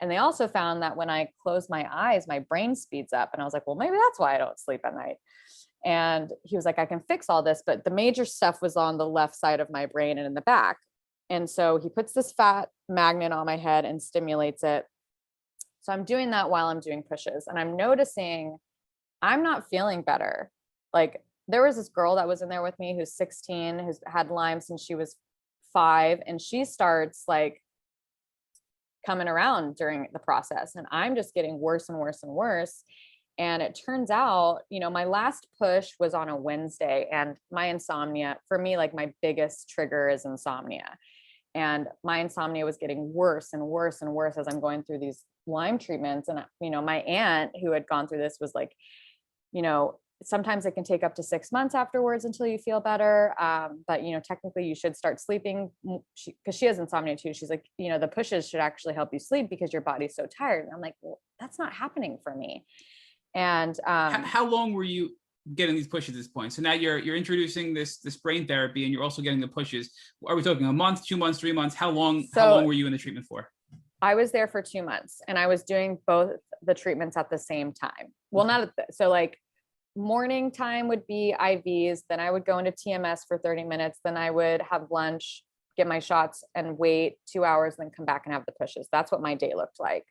And they also found that when I close my eyes, my brain speeds up. And I was like, well, maybe that's why I don't sleep at night. And he was like, I can fix all this, but the major stuff was on the left side of my brain and in the back. And so he puts this fat magnet on my head and stimulates it. So I'm doing that while I'm doing pushes, and I'm noticing I'm not feeling better. Like there was this girl that was in there with me who's 16, who's had Lyme since she was 5, and she starts like coming around during the process, and I'm just getting worse and worse and worse. And it turns out, you know, my last push was on a Wednesday, and my insomnia, for me, like my biggest trigger is insomnia. And my insomnia was getting worse and worse and worse as I'm going through these Lyme treatments. And, you know, my aunt who had gone through this was like, you know, sometimes it can take up to 6 months afterwards until you feel better. But, technically you should start sleeping because she has insomnia too. She's like, the pushes should actually help you sleep because your body's so tired. And I'm like, well, that's not happening for me. And how long were you getting these pushes at this point? So now you're introducing this brain therapy, and you're also getting the pushes. Are we talking a month, 2 months, 3 months? How long were you in the treatment for? I was there for 2 months, and I was doing both the treatments at the same time. Well, not so like morning time would be IVs, then I would go into TMS for 30 minutes, then I would have lunch, get my shots, and wait 2 hours, then come back and have the pushes. That's what my day looked like.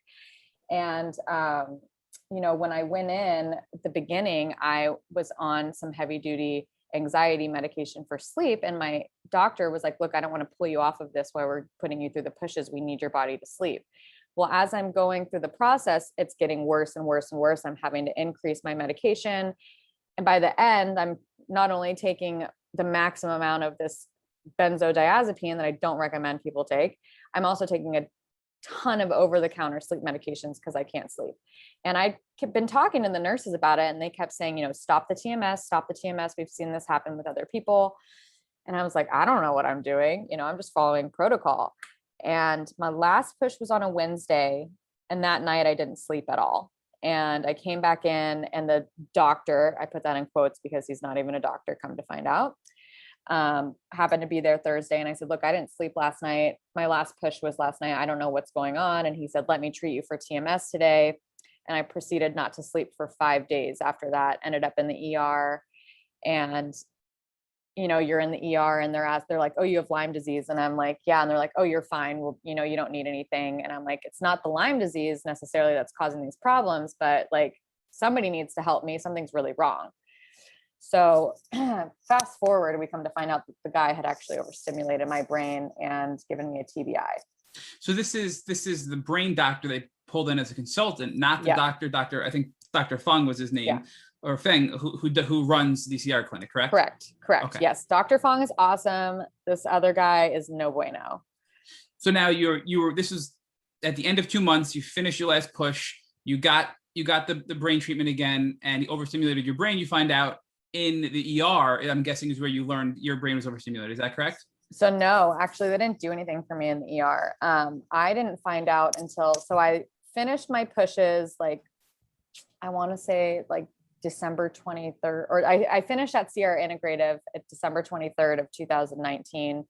And when I went in at the beginning, I was on some heavy duty anxiety medication for sleep. And my doctor was like, look, I don't want to pull you off of this while we're putting you through the pushes. We need your body to sleep. Well, as I'm going through the process, it's getting worse and worse and worse. I'm having to increase my medication. And by the end, I'm not only taking the maximum amount of this benzodiazepine that I don't recommend people take, I'm also taking a ton of over-the-counter sleep medications because I can't sleep. And I've been talking to the nurses about it, and they kept saying, stop the TMS, stop the TMS. We've seen this happen with other people. And I was like, I don't know what I'm doing. I'm just following protocol. And my last push was on a Wednesday, and that night I didn't sleep at all. And I came back in, and the doctor, I put that in quotes because he's not even a doctor, come to find out, happened to be there Thursday. And I said, look, I didn't sleep last night. My last push was last night. I don't know what's going on. And he said, let me treat you for TMS today. And I proceeded not to sleep for 5 days after that, ended up in the ER. And, you're in the ER, and they're like, oh, you have Lyme disease. And I'm like, yeah. And they're like, oh, you're fine. Well, you don't need anything. And I'm like, it's not the Lyme disease necessarily that's causing these problems, but like somebody needs to help me. Something's really wrong. So fast forward, we come to find out that the guy had actually overstimulated my brain and given me a TBI. So this is the brain doctor they pulled in as a consultant, not the doctor. I think Dr. Fung was his name, or Feng, who runs the CR clinic, correct? Correct. Okay. Yes. Dr. Fung is awesome. This other guy is no bueno. So now this is at the end of 2 months, you finished your last push, you got the brain treatment again, and he overstimulated your brain. You find out in the ER, I'm guessing is where you learned your brain was overstimulated. Is that correct? So no, actually they didn't do anything for me in the ER. I didn't find out so I finished my pushes, like, I want to say like December 23rd, or I finished at CR Integrative at December 23rd of 2019.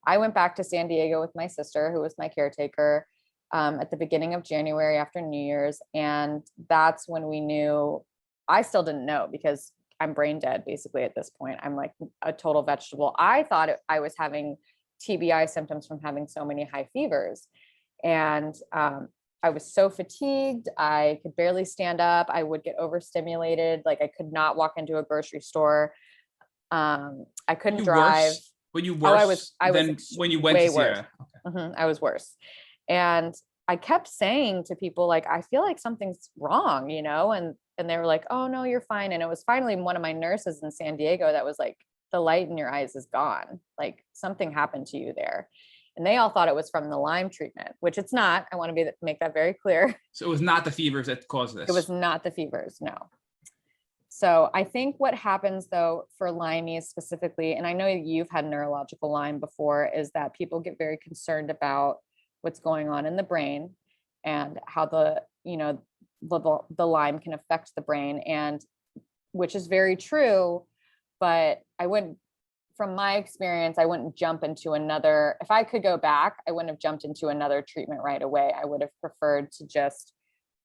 I went back to San Diego with my sister, who was my caretaker, at the beginning of January after New Year's. And that's when we knew. I still didn't know because I'm brain dead basically at this point. I'm like a total vegetable. I thought I was having TBI symptoms from having so many high fevers. And I was so fatigued. I could barely stand up. I would get overstimulated. Like I could not walk into a grocery store. I couldn't drive. Were you worse than when you went to Sierra? Okay. I was worse. And I kept saying to people, like, I feel like something's wrong, and they were like, oh no, you're fine. And it was finally one of my nurses in San Diego that was like, the light in your eyes is gone. Like something happened to you there. And they all thought it was from the Lyme treatment, which it's not. I want to make that very clear. So it was not the fevers that caused this. It was not the fevers, no. So I think what happens though for Lyme specifically, and I know you've had neurological Lyme before, is that people get very concerned about what's going on in the brain and how the Lyme can affect the brain, and which is very true. But from my experience, I wouldn't jump into another. If I could go back, I wouldn't have jumped into another treatment right away. I would have preferred to just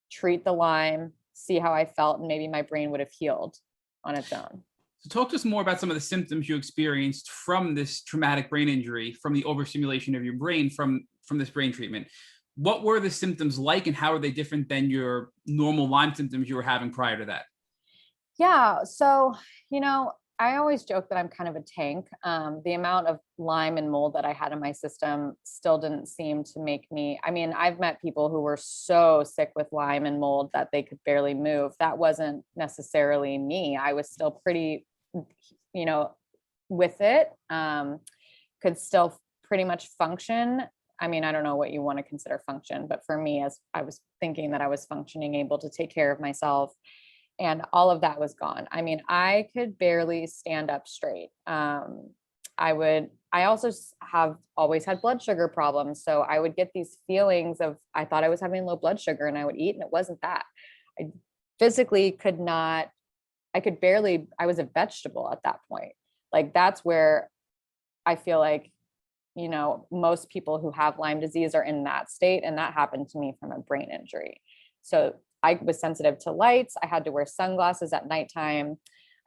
treat the Lyme, see how I felt, and maybe my brain would have healed on its own. So talk to us more about some of the symptoms you experienced from this traumatic brain injury, from the overstimulation of your brain from this brain treatment. What were the symptoms like, and how are they different than your normal Lyme symptoms you were having prior to that? Yeah. So, I always joke that I'm kind of a tank. The amount of Lyme and mold that I had in my system still didn't seem to make me. I mean, I've met people who were so sick with Lyme and mold that they could barely move. That wasn't necessarily me. I was still pretty, with it, could still pretty much function. I mean, I don't know what you want to consider function, but for me, as I was thinking that I was functioning, able to take care of myself. and all of that was gone. I mean, I could barely stand up straight. I also have always had blood sugar problems. So I would get these feelings of, I thought I was having low blood sugar, and I would eat and it wasn't that. I physically could not, I could barely, I was a vegetable at that point. Like that's where I feel like, you know, most people who have Lyme disease are in that state. And that happened to me from a brain injury. So I was sensitive to lights. I had to wear sunglasses at nighttime.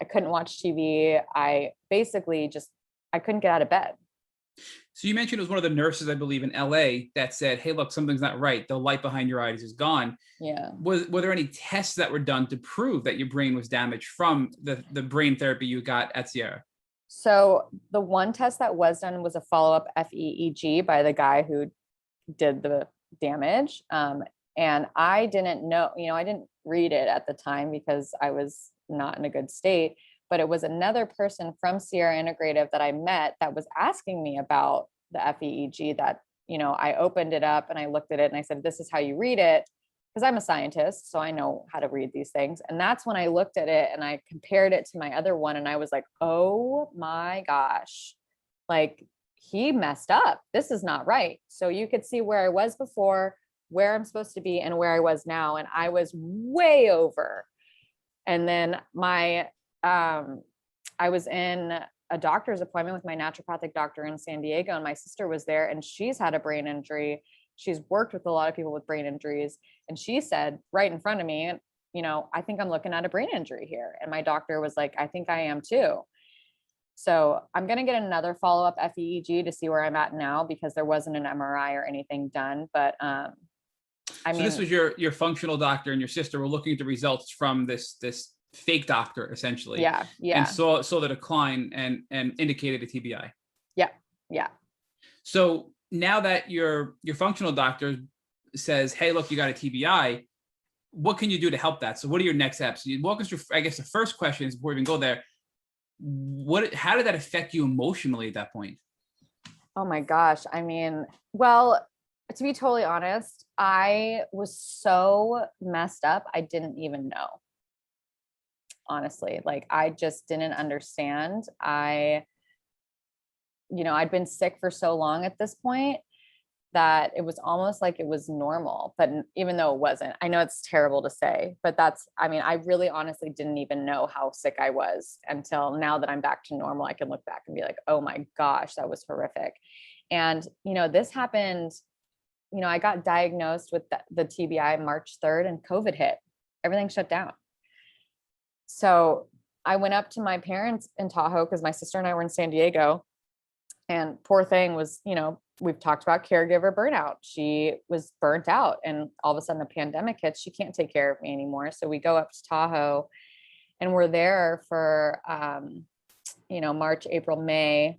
I couldn't watch TV. I basically just, I couldn't get out of bed. So you mentioned it was one of the nurses, I believe, in LA that said, "Hey, look, something's not right. The light behind your eyes is gone." Yeah. Were there any tests that were done to prove that your brain was damaged from the brain therapy you got at Sierra? So the one test that was done was a follow-up FEEG by the guy who did the damage. And I didn't know, you know, I didn't read it at the time because I was not in a good state, but it was another person from Sierra Integrative that I met that was asking me about the FEEG that, you know, I opened it up and I looked at it and I said, this is how you read it. Because I'm a scientist, so I know how to read these things. And that's when I looked at it and I compared it to my other one. And I was like, oh my gosh, like he messed up. This is not right. So you could see where I was before, where I'm supposed to be, and where I was now. And I was way over. And then I was in a doctor's appointment with my naturopathic doctor in San Diego, and my sister was there, and she's had a brain injury. She's worked with a lot of people with brain injuries. And she said right in front of me, you know, I think I'm looking at a brain injury here. And my doctor was like, I think I am too. So I'm going to get another follow-up FEEG to see where I'm at now, because there wasn't an MRI or anything done. But I mean, this was your functional doctor, and your sister were looking at the results from this fake doctor, essentially. Yeah. And saw the decline and indicated a TBI. Yeah. So now that your functional doctor says, hey, look, you got a TBI, what can you do to help that? So what are your next steps? You walk us through, I guess the first question is, before we even go there, how did that affect you emotionally at that point? Oh my gosh. I mean, well, to be totally honest, I was so messed up. I didn't even know. Honestly, like I just didn't understand. I'd been sick for so long at this point that it was almost like it was normal, but even though it wasn't. I know it's terrible to say, but I really honestly didn't even know how sick I was until now that I'm back to normal. I can look back and be like, oh my gosh, that was horrific. And, this happened, I got diagnosed with the TBI March 3rd, and COVID hit. Everything shut down. So I went up to my parents in Tahoe because my sister and I were in San Diego, and poor thing was, we've talked about caregiver burnout. She was burnt out, and all of a sudden the pandemic hits. She can't take care of me anymore. So we go up to Tahoe, and we're there for, March, April, May.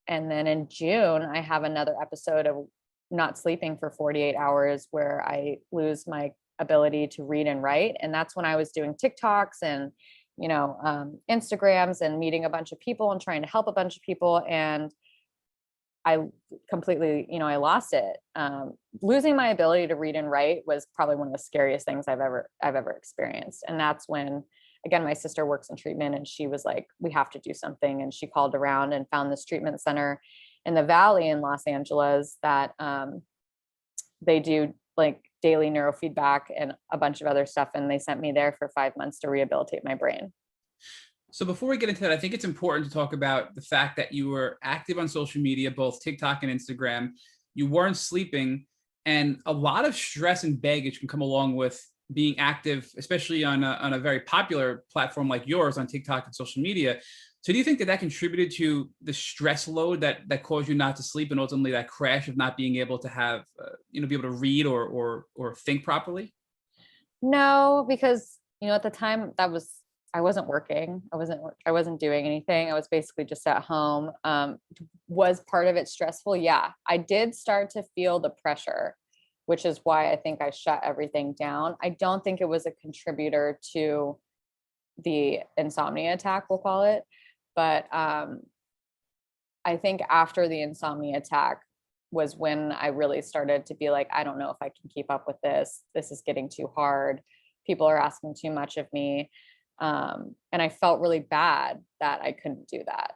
And then in June, I have another episode of not sleeping for 48 hours where I lose my ability to read and write. And that's when I was doing TikToks and, Instagrams and meeting a bunch of people and trying to help a bunch of people. And I completely, I lost it. Losing my ability to read and write was probably one of the scariest things I've ever experienced. And that's when, again, my sister works in treatment, and she was like, we have to do something. And she called around and found this treatment center in the Valley in Los Angeles that they do like daily neurofeedback and a bunch of other stuff. And they sent me there for 5 months to rehabilitate my brain. So before we get into that, I think it's important to talk about the fact that you were active on social media, both TikTok and Instagram. You weren't sleeping, and a lot of stress and baggage can come along with being active, especially on a very popular platform like yours on TikTok and social media. So do you think that contributed to the stress load that caused you not to sleep, and ultimately that crash of not being able to have, be able to read or think properly? No, because, at the time I wasn't working. I wasn't doing anything. I was basically just at home. Was part of it stressful? Yeah, I did start to feel the pressure, which is why I think I shut everything down. I don't think it was a contributor to the insomnia attack, we'll call it. But I think after the insomnia attack was when I really started to be like, I don't know if I can keep up with this. This is getting too hard. people are asking too much of me. And I felt really bad that I couldn't do that.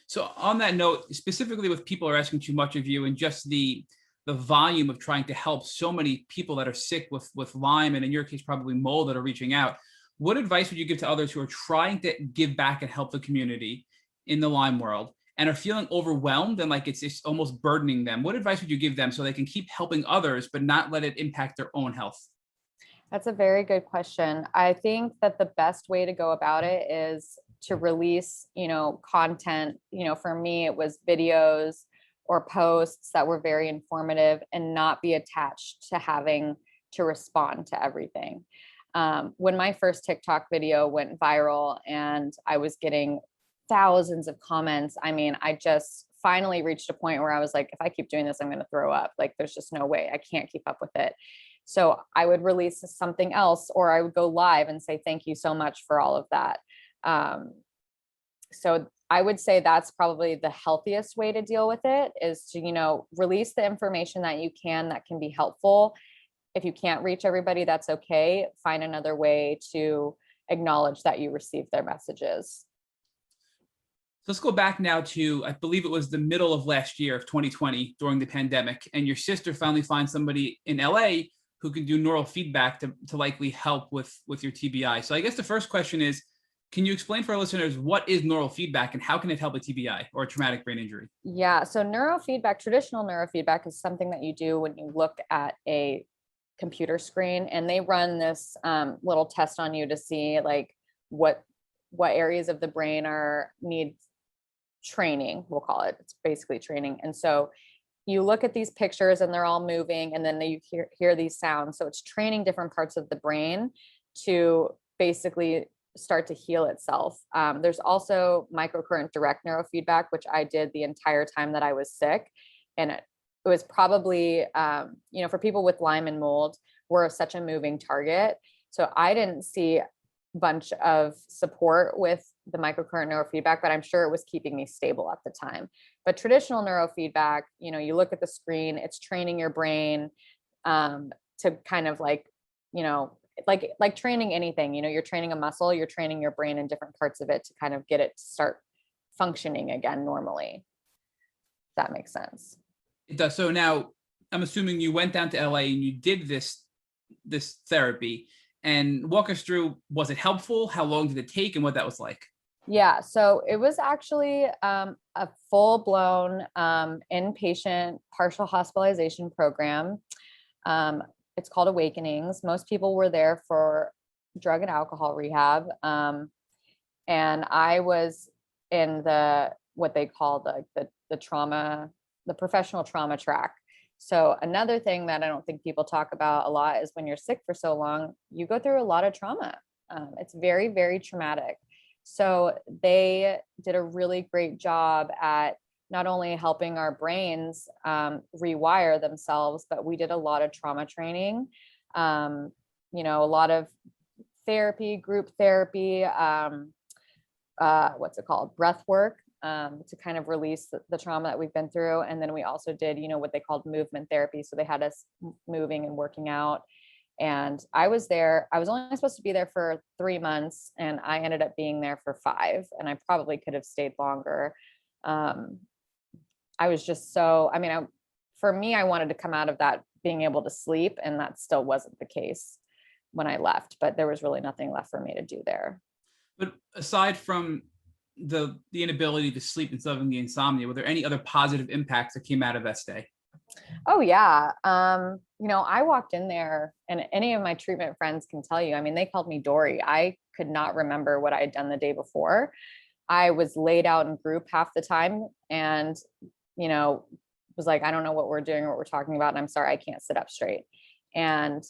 So on that note, specifically with people are asking too much of you and just the volume of trying to help so many people that are sick with Lyme, and in your case, probably mold, that are reaching out, what advice would you give to others who are trying to give back and help the community in the Lyme world and are feeling overwhelmed and like it's almost burdening them? What advice would you give them so they can keep helping others, but not let it impact their own health? That's a very good question. I think that the best way to go about it is to release, content. For me, it was videos or posts that were very informative and not be attached to having to respond to everything. When my first TikTok video went viral and I was getting thousands of comments, I just finally reached a point where I was like, if I keep doing this, I'm going to throw up. Like, there's just no way. I can't keep up with it. So I would release something else, or I would go live and say, thank you so much for all of that. So I would say that's probably the healthiest way to deal with it, is to, release the information that you can, that can be helpful. If you can't reach everybody, that's okay. Find another way to acknowledge that you received their messages. Let's go back now to, I believe it was the middle of last year of 2020 during the pandemic, and your sister finally finds somebody in LA who can do neural feedback to likely help with your TBI. So I guess the first question is, can you explain for our listeners what is neural feedback and how can it help a TBI or a traumatic brain injury? Yeah, so neurofeedback, traditional neurofeedback, is something that you do when you look at a computer screen, and they run this little test on you to see like what areas of the brain need training, we'll call it. It's basically training. And so you look at these pictures and they're all moving, and then you hear these sounds. So it's training different parts of the brain to basically start to heal itself. There's also microcurrent direct neurofeedback, which I did the entire time that I was sick. And it was probably, for people with Lyme and mold, we're such a moving target. So I didn't see a bunch of support with the microcurrent neurofeedback, but I'm sure it was keeping me stable at the time. But traditional neurofeedback, you look at the screen, it's training your brain to kind of like training anything, you're training a muscle, you're training your brain in different parts of it to kind of get it to start functioning again normally. If that makes sense. It does. So now I'm assuming you went down to LA and you did this therapy, and walk us through, was it helpful? How long did it take and what that was like? Yeah, so it was actually a full-blown inpatient partial hospitalization program. It's called Awakenings. Most people were there for drug and alcohol rehab. And I was in what they call the trauma, the professional trauma track. So another thing that I don't think people talk about a lot is when you're sick for so long, you go through a lot of trauma. It's very, very traumatic. So they did a really great job at not only helping our brains rewire themselves, but we did a lot of trauma training, a lot of therapy, group therapy, breath work, to kind of release the trauma that we've been through. And then we also did, what they called movement therapy. So they had us moving and working out. And I was there, I was only supposed to be there for 3 months, and I ended up being there for 5, and I probably could have stayed longer. I was just for me, I wanted to come out of that being able to sleep, and that still wasn't the case when I left, but there was really nothing left for me to do there. But aside from the inability to sleep and stuff and the insomnia, were there any other positive impacts that came out of that stay? Oh yeah. I walked in there, and any of my treatment friends can tell you, they called me Dory. I could not remember what I had done the day before. I was laid out in group half the time, and, was like, I don't know what we're doing or what we're talking about. And I'm sorry, I can't sit up straight. And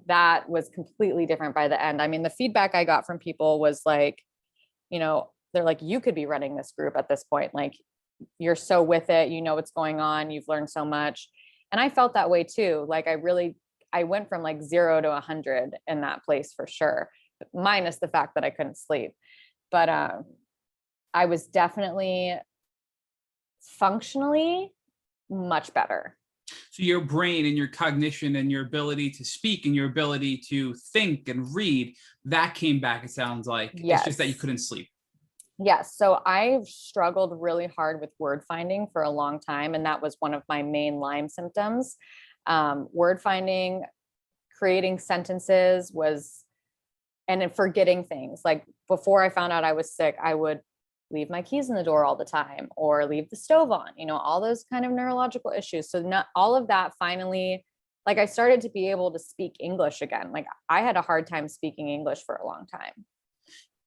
that was completely different by the end. The feedback I got from people was like, they're like, you could be running this group at this point. Like, you're so with it, what's going on, you've learned so much. And I felt that way too. Like, I went from like 0 to 100 in that place for sure, minus the fact that I couldn't sleep. But I was definitely functionally much better. So your brain and your cognition and your ability to speak and your ability to think and read, that came back, it sounds like. It's just that you Yes. couldn't sleep. Yes. So I've struggled really hard with word finding for a long time. And that was one of my main Lyme symptoms. Word finding, creating sentences was, and then forgetting things. Like before I found out I was sick, I would leave my keys in the door all the time or leave the stove on, all those kind of neurological issues. So not all of that finally, like I started to be able to speak English again. Like I had a hard time speaking English for a long time.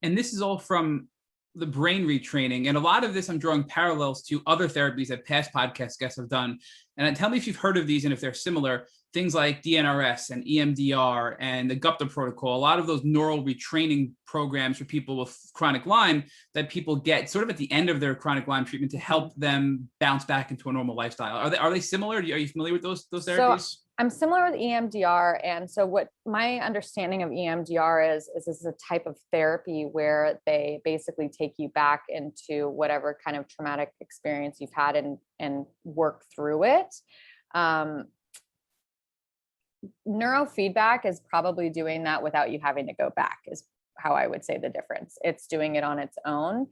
And this is all from the brain retraining. And a lot of this, I'm drawing parallels to other therapies that past podcast guests have done. And tell me if you've heard of these and if they're similar. Things like DNRS and EMDR and the Gupta protocol, a lot of those neural retraining programs for people with chronic Lyme that people get sort of at the end of their chronic Lyme treatment to help them bounce back into a normal lifestyle. Are they similar? Are you familiar with those therapies? So I'm similar with EMDR. And so what my understanding of EMDR is this is a type of therapy where they basically take you back into whatever kind of traumatic experience you've had and work through it. Neurofeedback is probably doing that without you having to go back, is how I would say the difference. It's doing it on its own,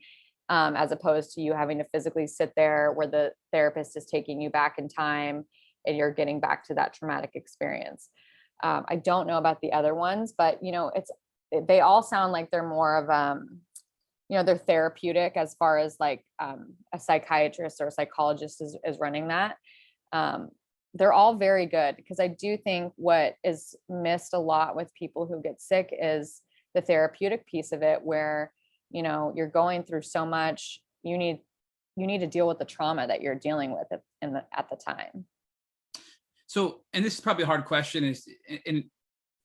as opposed to you having to physically sit there where the therapist is taking you back in time and you're getting back to that traumatic experience. I don't know about the other ones, but they all sound like they're more of they're therapeutic as far as like a psychiatrist or a psychologist is running that. They're all very good, because I do think what is missed a lot with people who get sick is the therapeutic piece of it, where, you're going through so much, you need to deal with the trauma that you're dealing with at the time. So, and this is probably a hard question, is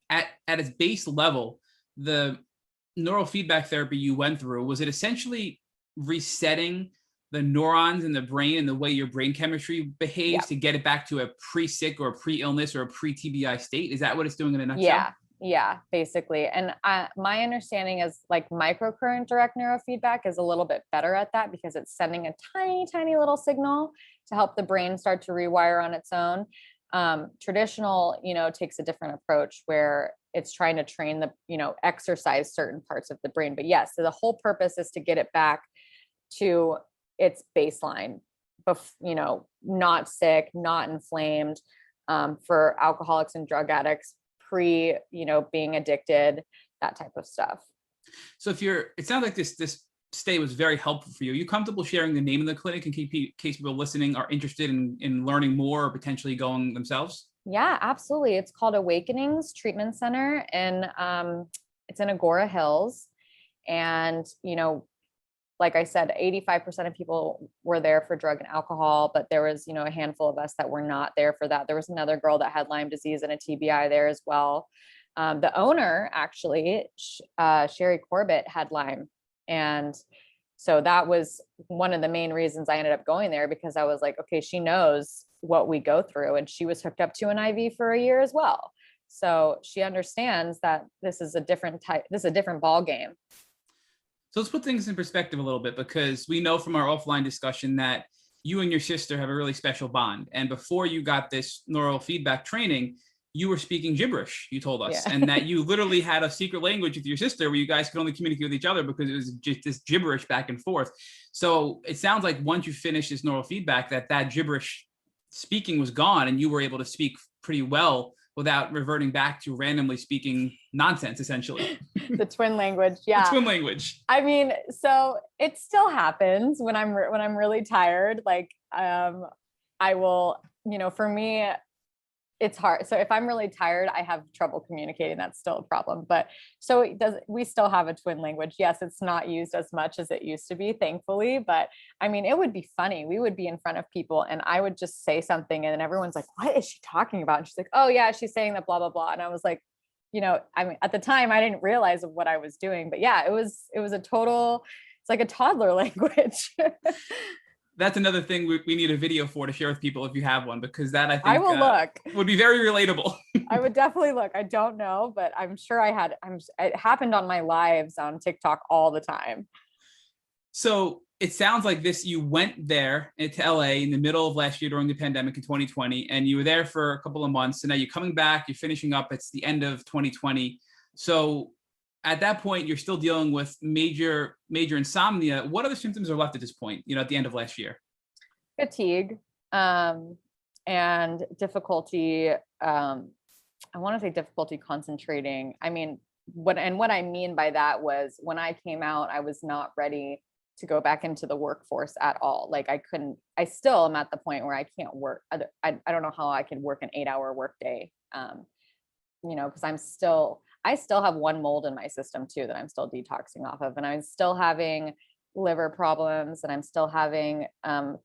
at its base level, the neurofeedback therapy you went through, was it essentially resetting the neurons in the brain and the way your brain chemistry behaves to get it back to a pre-sick or pre-illness or a pre-TBI state? Is that what it's doing in a nutshell? Yeah, basically. And my understanding is like microcurrent direct neurofeedback is a little bit better at that, because it's sending a tiny, tiny little signal to help the brain start to rewire on its own. Traditional, takes a different approach where it's trying to train exercise certain parts of the brain. But yes, so the whole purpose is to get it back to its baseline, not sick, not inflamed, for alcoholics and drug addicts, being addicted, that type of stuff. So it sounds like this stay was very helpful for you. Are you comfortable sharing the name of the clinic in case people listening are interested in learning more or potentially going themselves? Yeah, absolutely. It's called Awakenings Treatment Center, and it's in Agora Hills. And, like I said, 85% of people were there for drug and alcohol, but there was, a handful of us that were not there for that. There was another girl that had Lyme disease and a TBI there as well. The owner, actually, Sherry Corbett, had Lyme. And so that was one of the main reasons I ended up going there, because I was like, okay, she knows what we go through. And she was hooked up to an IV for a year as well. So she understands that this is a different ball game. So let's put things in perspective a little bit, because we know from our offline discussion that you and your sister have a really special bond. And before you got this neural feedback training, you were speaking gibberish, you told us, and that you literally had a secret language with your sister where you guys could only communicate with each other because it was just this gibberish back and forth. So it sounds like once you finished this neural feedback, that gibberish speaking was gone and you were able to speak pretty well without reverting back to randomly speaking nonsense, essentially. The twin language. Yeah. The twin language. I mean, so it still happens when I'm really tired. Like, I will, for me, it's hard. So if I'm really tired, I have trouble communicating. That's still a problem. But so we still have a twin language. Yes, it's not used as much as it used to be, thankfully. But I mean, it would be funny. We would be in front of people and I would just say something and then everyone's like, what is she talking about? And she's like, oh yeah, she's saying that blah, blah, blah. And I was like, I mean, at the time I didn't realize of what I was doing, but yeah, it was it's like a toddler language. That's another thing we need a video for to share with people if you have one, because that I think I will look. Would be very relatable. I would definitely look. I don't know, but I'm sure it happened on my lives on TikTok all the time. So it sounds like you went there to LA in the middle of last year during the pandemic in 2020, and you were there for a couple of months. And now you're coming back, you're finishing up. It's the end of 2020. So at that point, you're still dealing with major insomnia. What other symptoms are left at this point, at the end of last year? Fatigue, and difficulty. I want to say difficulty concentrating. I mean, what I mean by that was when I came out, I was not ready to go back into the workforce at all. Like I still am at the point where I can't work. I don't know how I can work an 8-hour workday. Because I still have one mold in my system too, that I'm still detoxing off of. And I'm still having liver problems, and I'm still having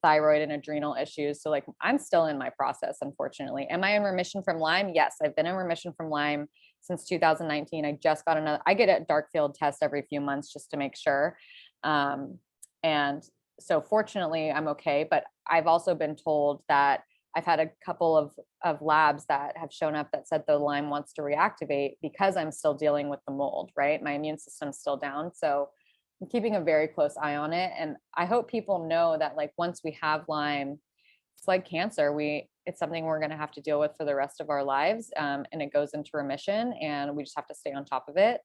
thyroid and adrenal issues. So like, I'm still in my process, unfortunately. Am I in remission from Lyme? Yes, I've been in remission from Lyme since 2019. I just got I get a dark field test every few months just to make sure. And so fortunately I'm okay, but I've also been told that I've had a couple of labs that have shown up that said the Lyme wants to reactivate because I'm still dealing with the mold, right? My immune system's still down. So I'm keeping a very close eye on it. And I hope people know that like, once we have Lyme, it's like cancer. It's something we're going to have to deal with for the rest of our lives. And it goes into remission, and we just have to stay on top of it.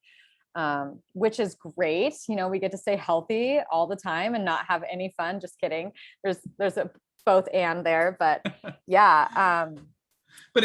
Which is great. We get to stay healthy all the time and not have any fun. Just kidding. There's a both and there, but yeah. But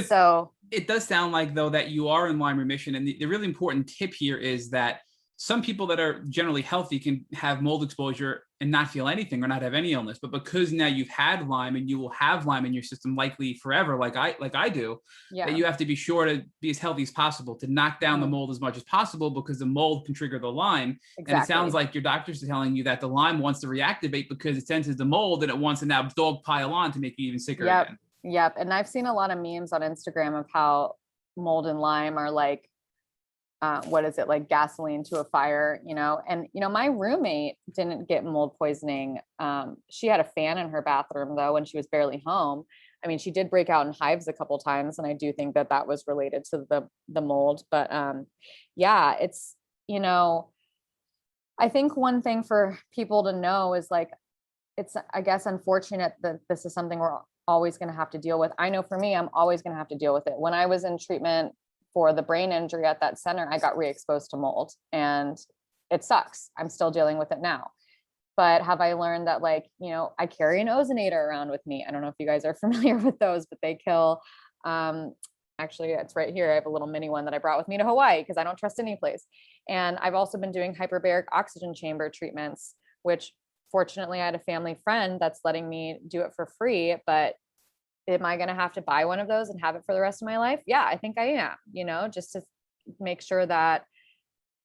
it does sound like though that you are in Lyme remission. And the really important tip here is that some people that are generally healthy can have mold exposure and not feel anything or not have any illness. But because now you've had Lyme and you will have Lyme in your system likely forever, like I do, that you have to be sure to be as healthy as possible, to knock down the mold as much as possible, because the mold can trigger the Lyme. Exactly. And it sounds like your doctors are telling you that the Lyme wants to reactivate because it senses the mold and it wants to now dogpile on to make you even sicker again. Yep. And I've seen a lot of memes on Instagram of how mold and Lyme are like, what is it, like gasoline to a fire, and my roommate didn't get mold poisoning. She had a fan in her bathroom though when she was barely home. I mean, she did break out in hives a couple times, and I do think that was related to the mold. But yeah, it's I think one thing for people to know is like, it's, I guess, unfortunate that this is something we're always going to have to deal with. I know for me, I'm always going to have to deal with it. When I was in treatment for the brain injury at that center, I got re-exposed to mold, and it sucks. I'm still dealing with it now. But have I learned that, like, I carry an ozonator around with me. I don't know if you guys are familiar with those, but they kill, actually it's right here. I have a little mini one that I brought with me to Hawaii because I don't trust any place. And I've also been doing hyperbaric oxygen chamber treatments, which fortunately I had a family friend that's letting me do it for free. But am I going to have to buy one of those and have it for the rest of my life? Yeah, I think I am, just to make sure that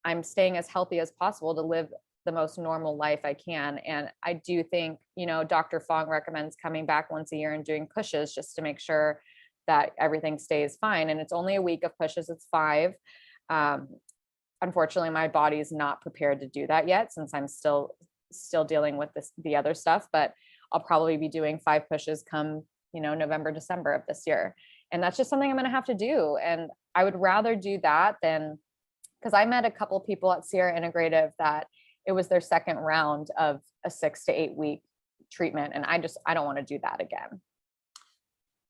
I'm staying as healthy as possible to live the most normal life I can. And I do think, Dr. Fong recommends coming back once a year and doing pushes just to make sure that everything stays fine. And it's only a week of pushes. It's 5. Unfortunately, my body is not prepared to do that yet, since I'm still dealing with the other stuff, but I'll probably be doing 5 pushes come November, December of this year. And that's just something I'm going to have to do. And I would rather do that than, because I met a couple of people at Sierra Integrative that it was their second round of a 6 to 8 week treatment. And I don't want to do that again.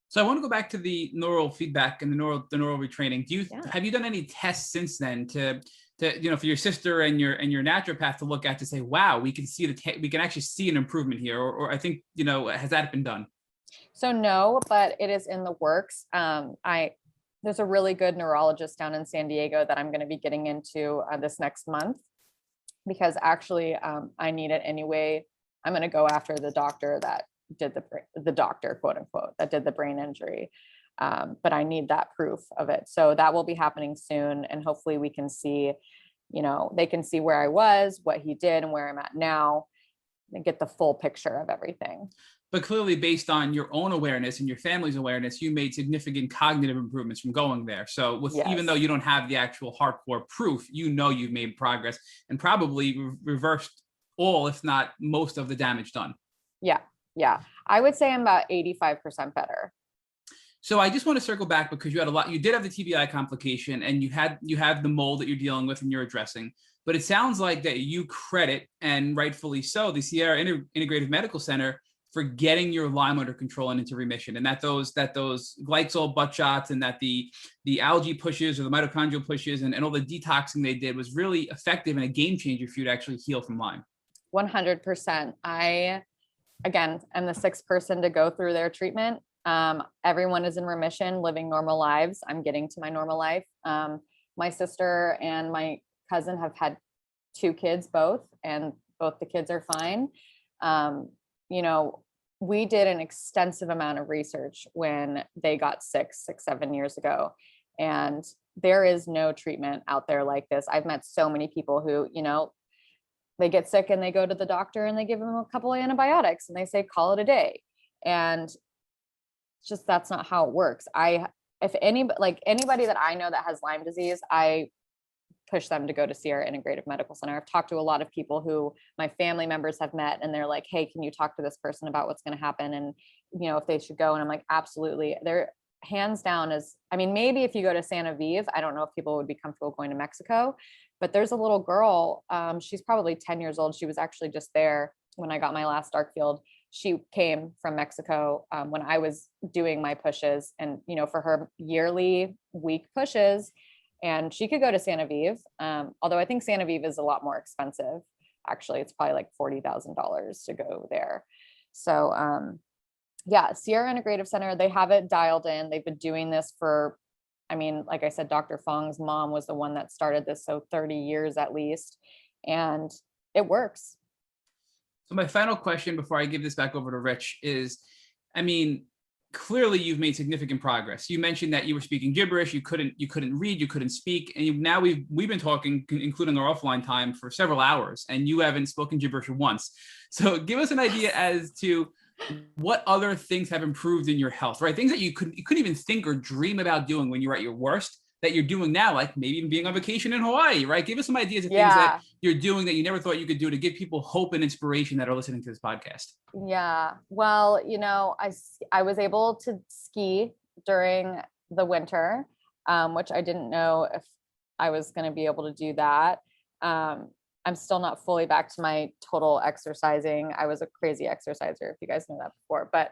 So I want to go back to the neural feedback and the neural retraining. Have you done any tests since then to for your sister and your naturopath to look at, to say, wow, we can see we can actually see an improvement here? Or I think, has that been done? So no, but it is in the works. There's a really good neurologist down in San Diego that I'm going to be getting into this next month, because actually I need it anyway. I'm going to go after the doctor that did the doctor, quote unquote, that did the brain injury. But I need that proof of it. So that will be happening soon. And hopefully we can see, they can see where I was, what he did, and where I'm at now, and get the full picture of everything. But clearly, based on your own awareness and your family's awareness, you made significant cognitive improvements from going there. So even though you don't have the actual hardcore proof, you've made progress and probably reversed all, if not most, of the damage done. Yeah. I would say I'm about 85% better. So I just want to circle back, because you did have the TBI complication, and you have the mold that you're dealing with and you're addressing. But it sounds like that you credit, and rightfully so, the Sierra Integrative Medical Center for getting your Lyme under control and into remission, and that those glycol butt shots and that the algae pushes or the mitochondrial pushes and all the detoxing they did was really effective and a game changer for you to actually heal from Lyme. 100%. I, again, am the sixth person to go through their treatment. Everyone is in remission, living normal lives. I'm getting to my normal life. My sister and my cousin have had 2 kids both, and both the kids are fine. You know, we did an extensive amount of research when they got sick 7 years ago, and there is no treatment out there like this. I've met so many people who, you know, they get sick and they go to the doctor and they give them a couple of antibiotics and they say, call it a day. And just, that's not how it works. Anybody that I know that has Lyme disease, I push them to go to Sierra Integrative Medical Center. I've talked to a lot of people who my family members have met, and they're like, hey, can you talk to this person about what's going to happen? And, you know, if they should go. And I'm like, absolutely. They're hands down maybe if you go to Santa Vive, I don't know if people would be comfortable going to Mexico, but there's a little girl, she's probably 10 years old. She was actually just there when I got my last dark field. She came from Mexico when I was doing my pushes, and, you know, for her yearly week pushes, and she could go to Santa Vive. Although I think Santa Vive is a lot more expensive. Actually, it's probably like $40,000 to go there. So yeah, Sierra Integrative Center, they have it dialed in. They've been doing this for, I mean, like I said, Dr. Fong's mom was the one that started this, so 30 years at least, and it works. So my final question before I give this back over to Rich is, I mean, clearly you've made significant progress. You mentioned that you were speaking gibberish, you couldn't read, you couldn't speak, and now we've been talking, including our offline time, for several hours, and you haven't spoken gibberish once. So give us an idea as to what other things have improved in your health, right? Things that you couldn't even think or dream about doing when you were at your worst that you're doing now, like maybe even being on vacation in Hawaii, right? Give us some ideas of things that you're doing that you never thought you could do to give people hope and inspiration that are listening to this podcast. Yeah. Well, you know, I was able to ski during the winter, which I didn't know if I was going to be able to do that. I'm still not fully back to my total exercising. I was a crazy exerciser, if you guys know that before, but,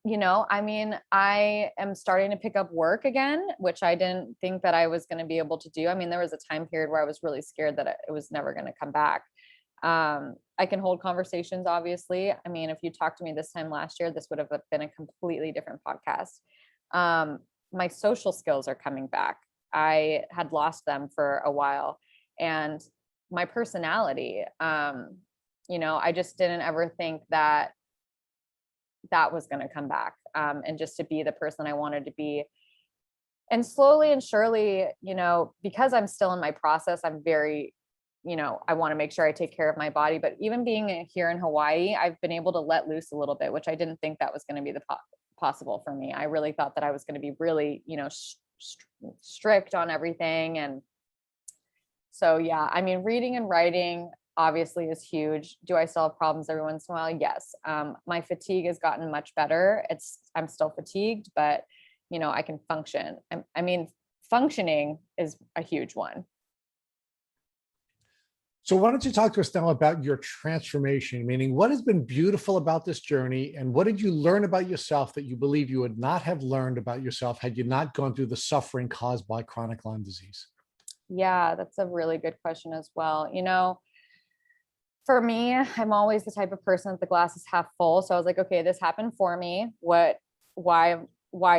you know, I mean, I am starting to pick up work again, which I didn't think that I was going to be able to do. I mean, there was a time period where I was really scared that it was never going to come back. I can hold conversations, obviously. I mean, if you talked to me this time last year, this would have been a completely different podcast. My social skills are coming back. I had lost them for a while. And my personality, you know, I just didn't ever think that was going to come back, and just to be the person I wanted to be. And slowly and surely, you know, because I'm still in my process, I'm very, you know, I want to make sure I take care of my body. But even being here in Hawaii, I've been able to let loose a little bit, which I didn't think that was going to be possible for me. I really thought that I was going to be really, you know, strict on everything. And so, yeah, I mean, reading and writing obviously is huge. Do I still have problems every once in a while? Yes. My fatigue has gotten much better. I'm still fatigued, but, you know, I can function. I mean, functioning is a huge one. So why don't you talk to us now about your transformation, meaning what has been beautiful about this journey, and what did you learn about yourself that you believe you would not have learned about yourself had you not gone through the suffering caused by chronic Lyme disease? Yeah, that's a really good question as well. You know, for me, I'm always the type of person that the glass is half full. So I was like, okay, this happened for me. Why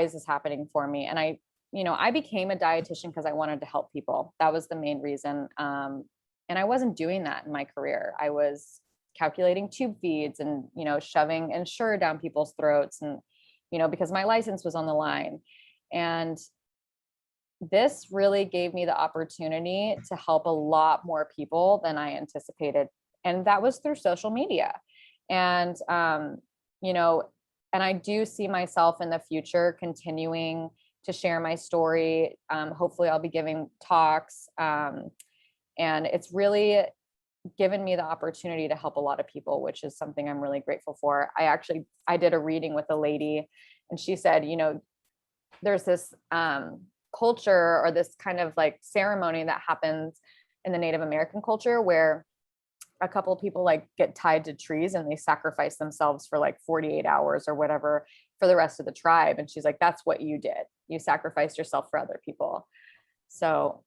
is this happening for me? And I became a dietitian because I wanted to help people. That was the main reason. And I wasn't doing that in my career. I was calculating tube feeds and, you know, shoving Ensure down people's throats, and, you know, because my license was on the line. And this really gave me the opportunity to help a lot more people than I anticipated. And that was through social media. And, you know, and I do see myself in the future continuing to share my story. Hopefully I'll be giving talks. And it's really given me the opportunity to help a lot of people, which is something I'm really grateful for. I did a reading with a lady, and she said, you know, there's this culture or this kind of like ceremony that happens in the Native American culture, where a couple of people like get tied to trees and they sacrifice themselves for like 48 hours or whatever for the rest of the tribe. And she's like, that's what you did. You sacrificed yourself for other people. So,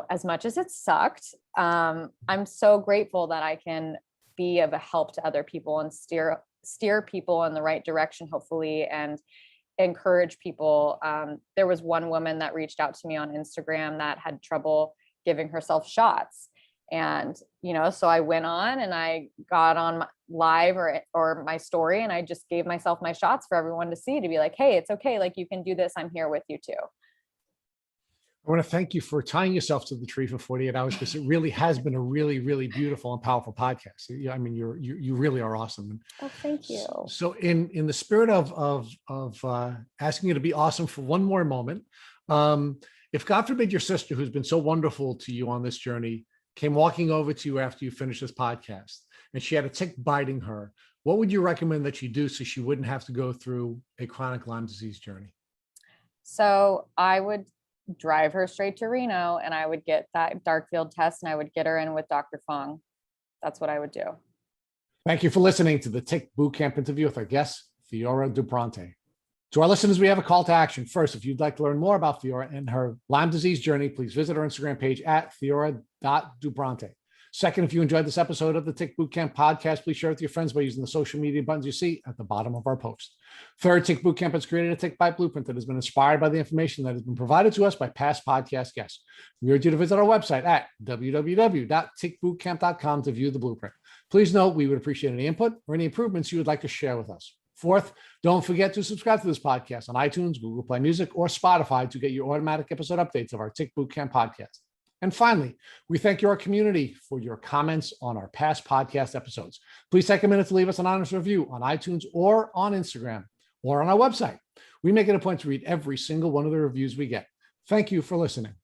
as much as it sucked, I'm so grateful that I can be of a help to other people and steer people in the right direction, hopefully, and encourage people. There was one woman that reached out to me on Instagram that had trouble giving herself shots. And, so I went on and I got on my live or my story, and I just gave myself my shots for everyone to see, to be like, hey, it's okay. Like, you can do this. I'm here with you too. I want to thank you for tying yourself to the tree for 48 hours, because it really has been a really, really beautiful and powerful podcast. I mean, you really are awesome. Oh, thank you. So in the spirit of asking you to be awesome for one more moment, if God forbid your sister, who's been so wonderful to you on this journey, came walking over to you after you finished this podcast and she had a tick biting her, what would you recommend that she do so she wouldn't have to go through a chronic Lyme disease journey? So I would drive her straight to Reno and I would get that dark field test and I would get her in with Dr. Fong. That's what I would do. Thank you for listening to the Tick Bootcamp interview with our guest, Theora Dobronte. To our listeners, we have a call to action. First, if you'd like to learn more about Theora and her Lyme disease journey, please visit our Instagram page at theora.dobronte. Second, if you enjoyed this episode of the Tick Bootcamp podcast, please share it with your friends by using the social media buttons you see at the bottom of our post. Third, Tick Bootcamp has created a Tick Bite blueprint that has been inspired by the information that has been provided to us by past podcast guests. We urge you to visit our website at www.tickbootcamp.com to view the blueprint. Please note, we would appreciate any input or any improvements you would like to share with us. Fourth, don't forget to subscribe to this podcast on iTunes, Google Play Music, or Spotify to get your automatic episode updates of our Tick Bootcamp podcast. And finally, we thank our community for your comments on our past podcast episodes. Please take a minute to leave us an honest review on iTunes or on Instagram or on our website. We make it a point to read every single one of the reviews we get. Thank you for listening.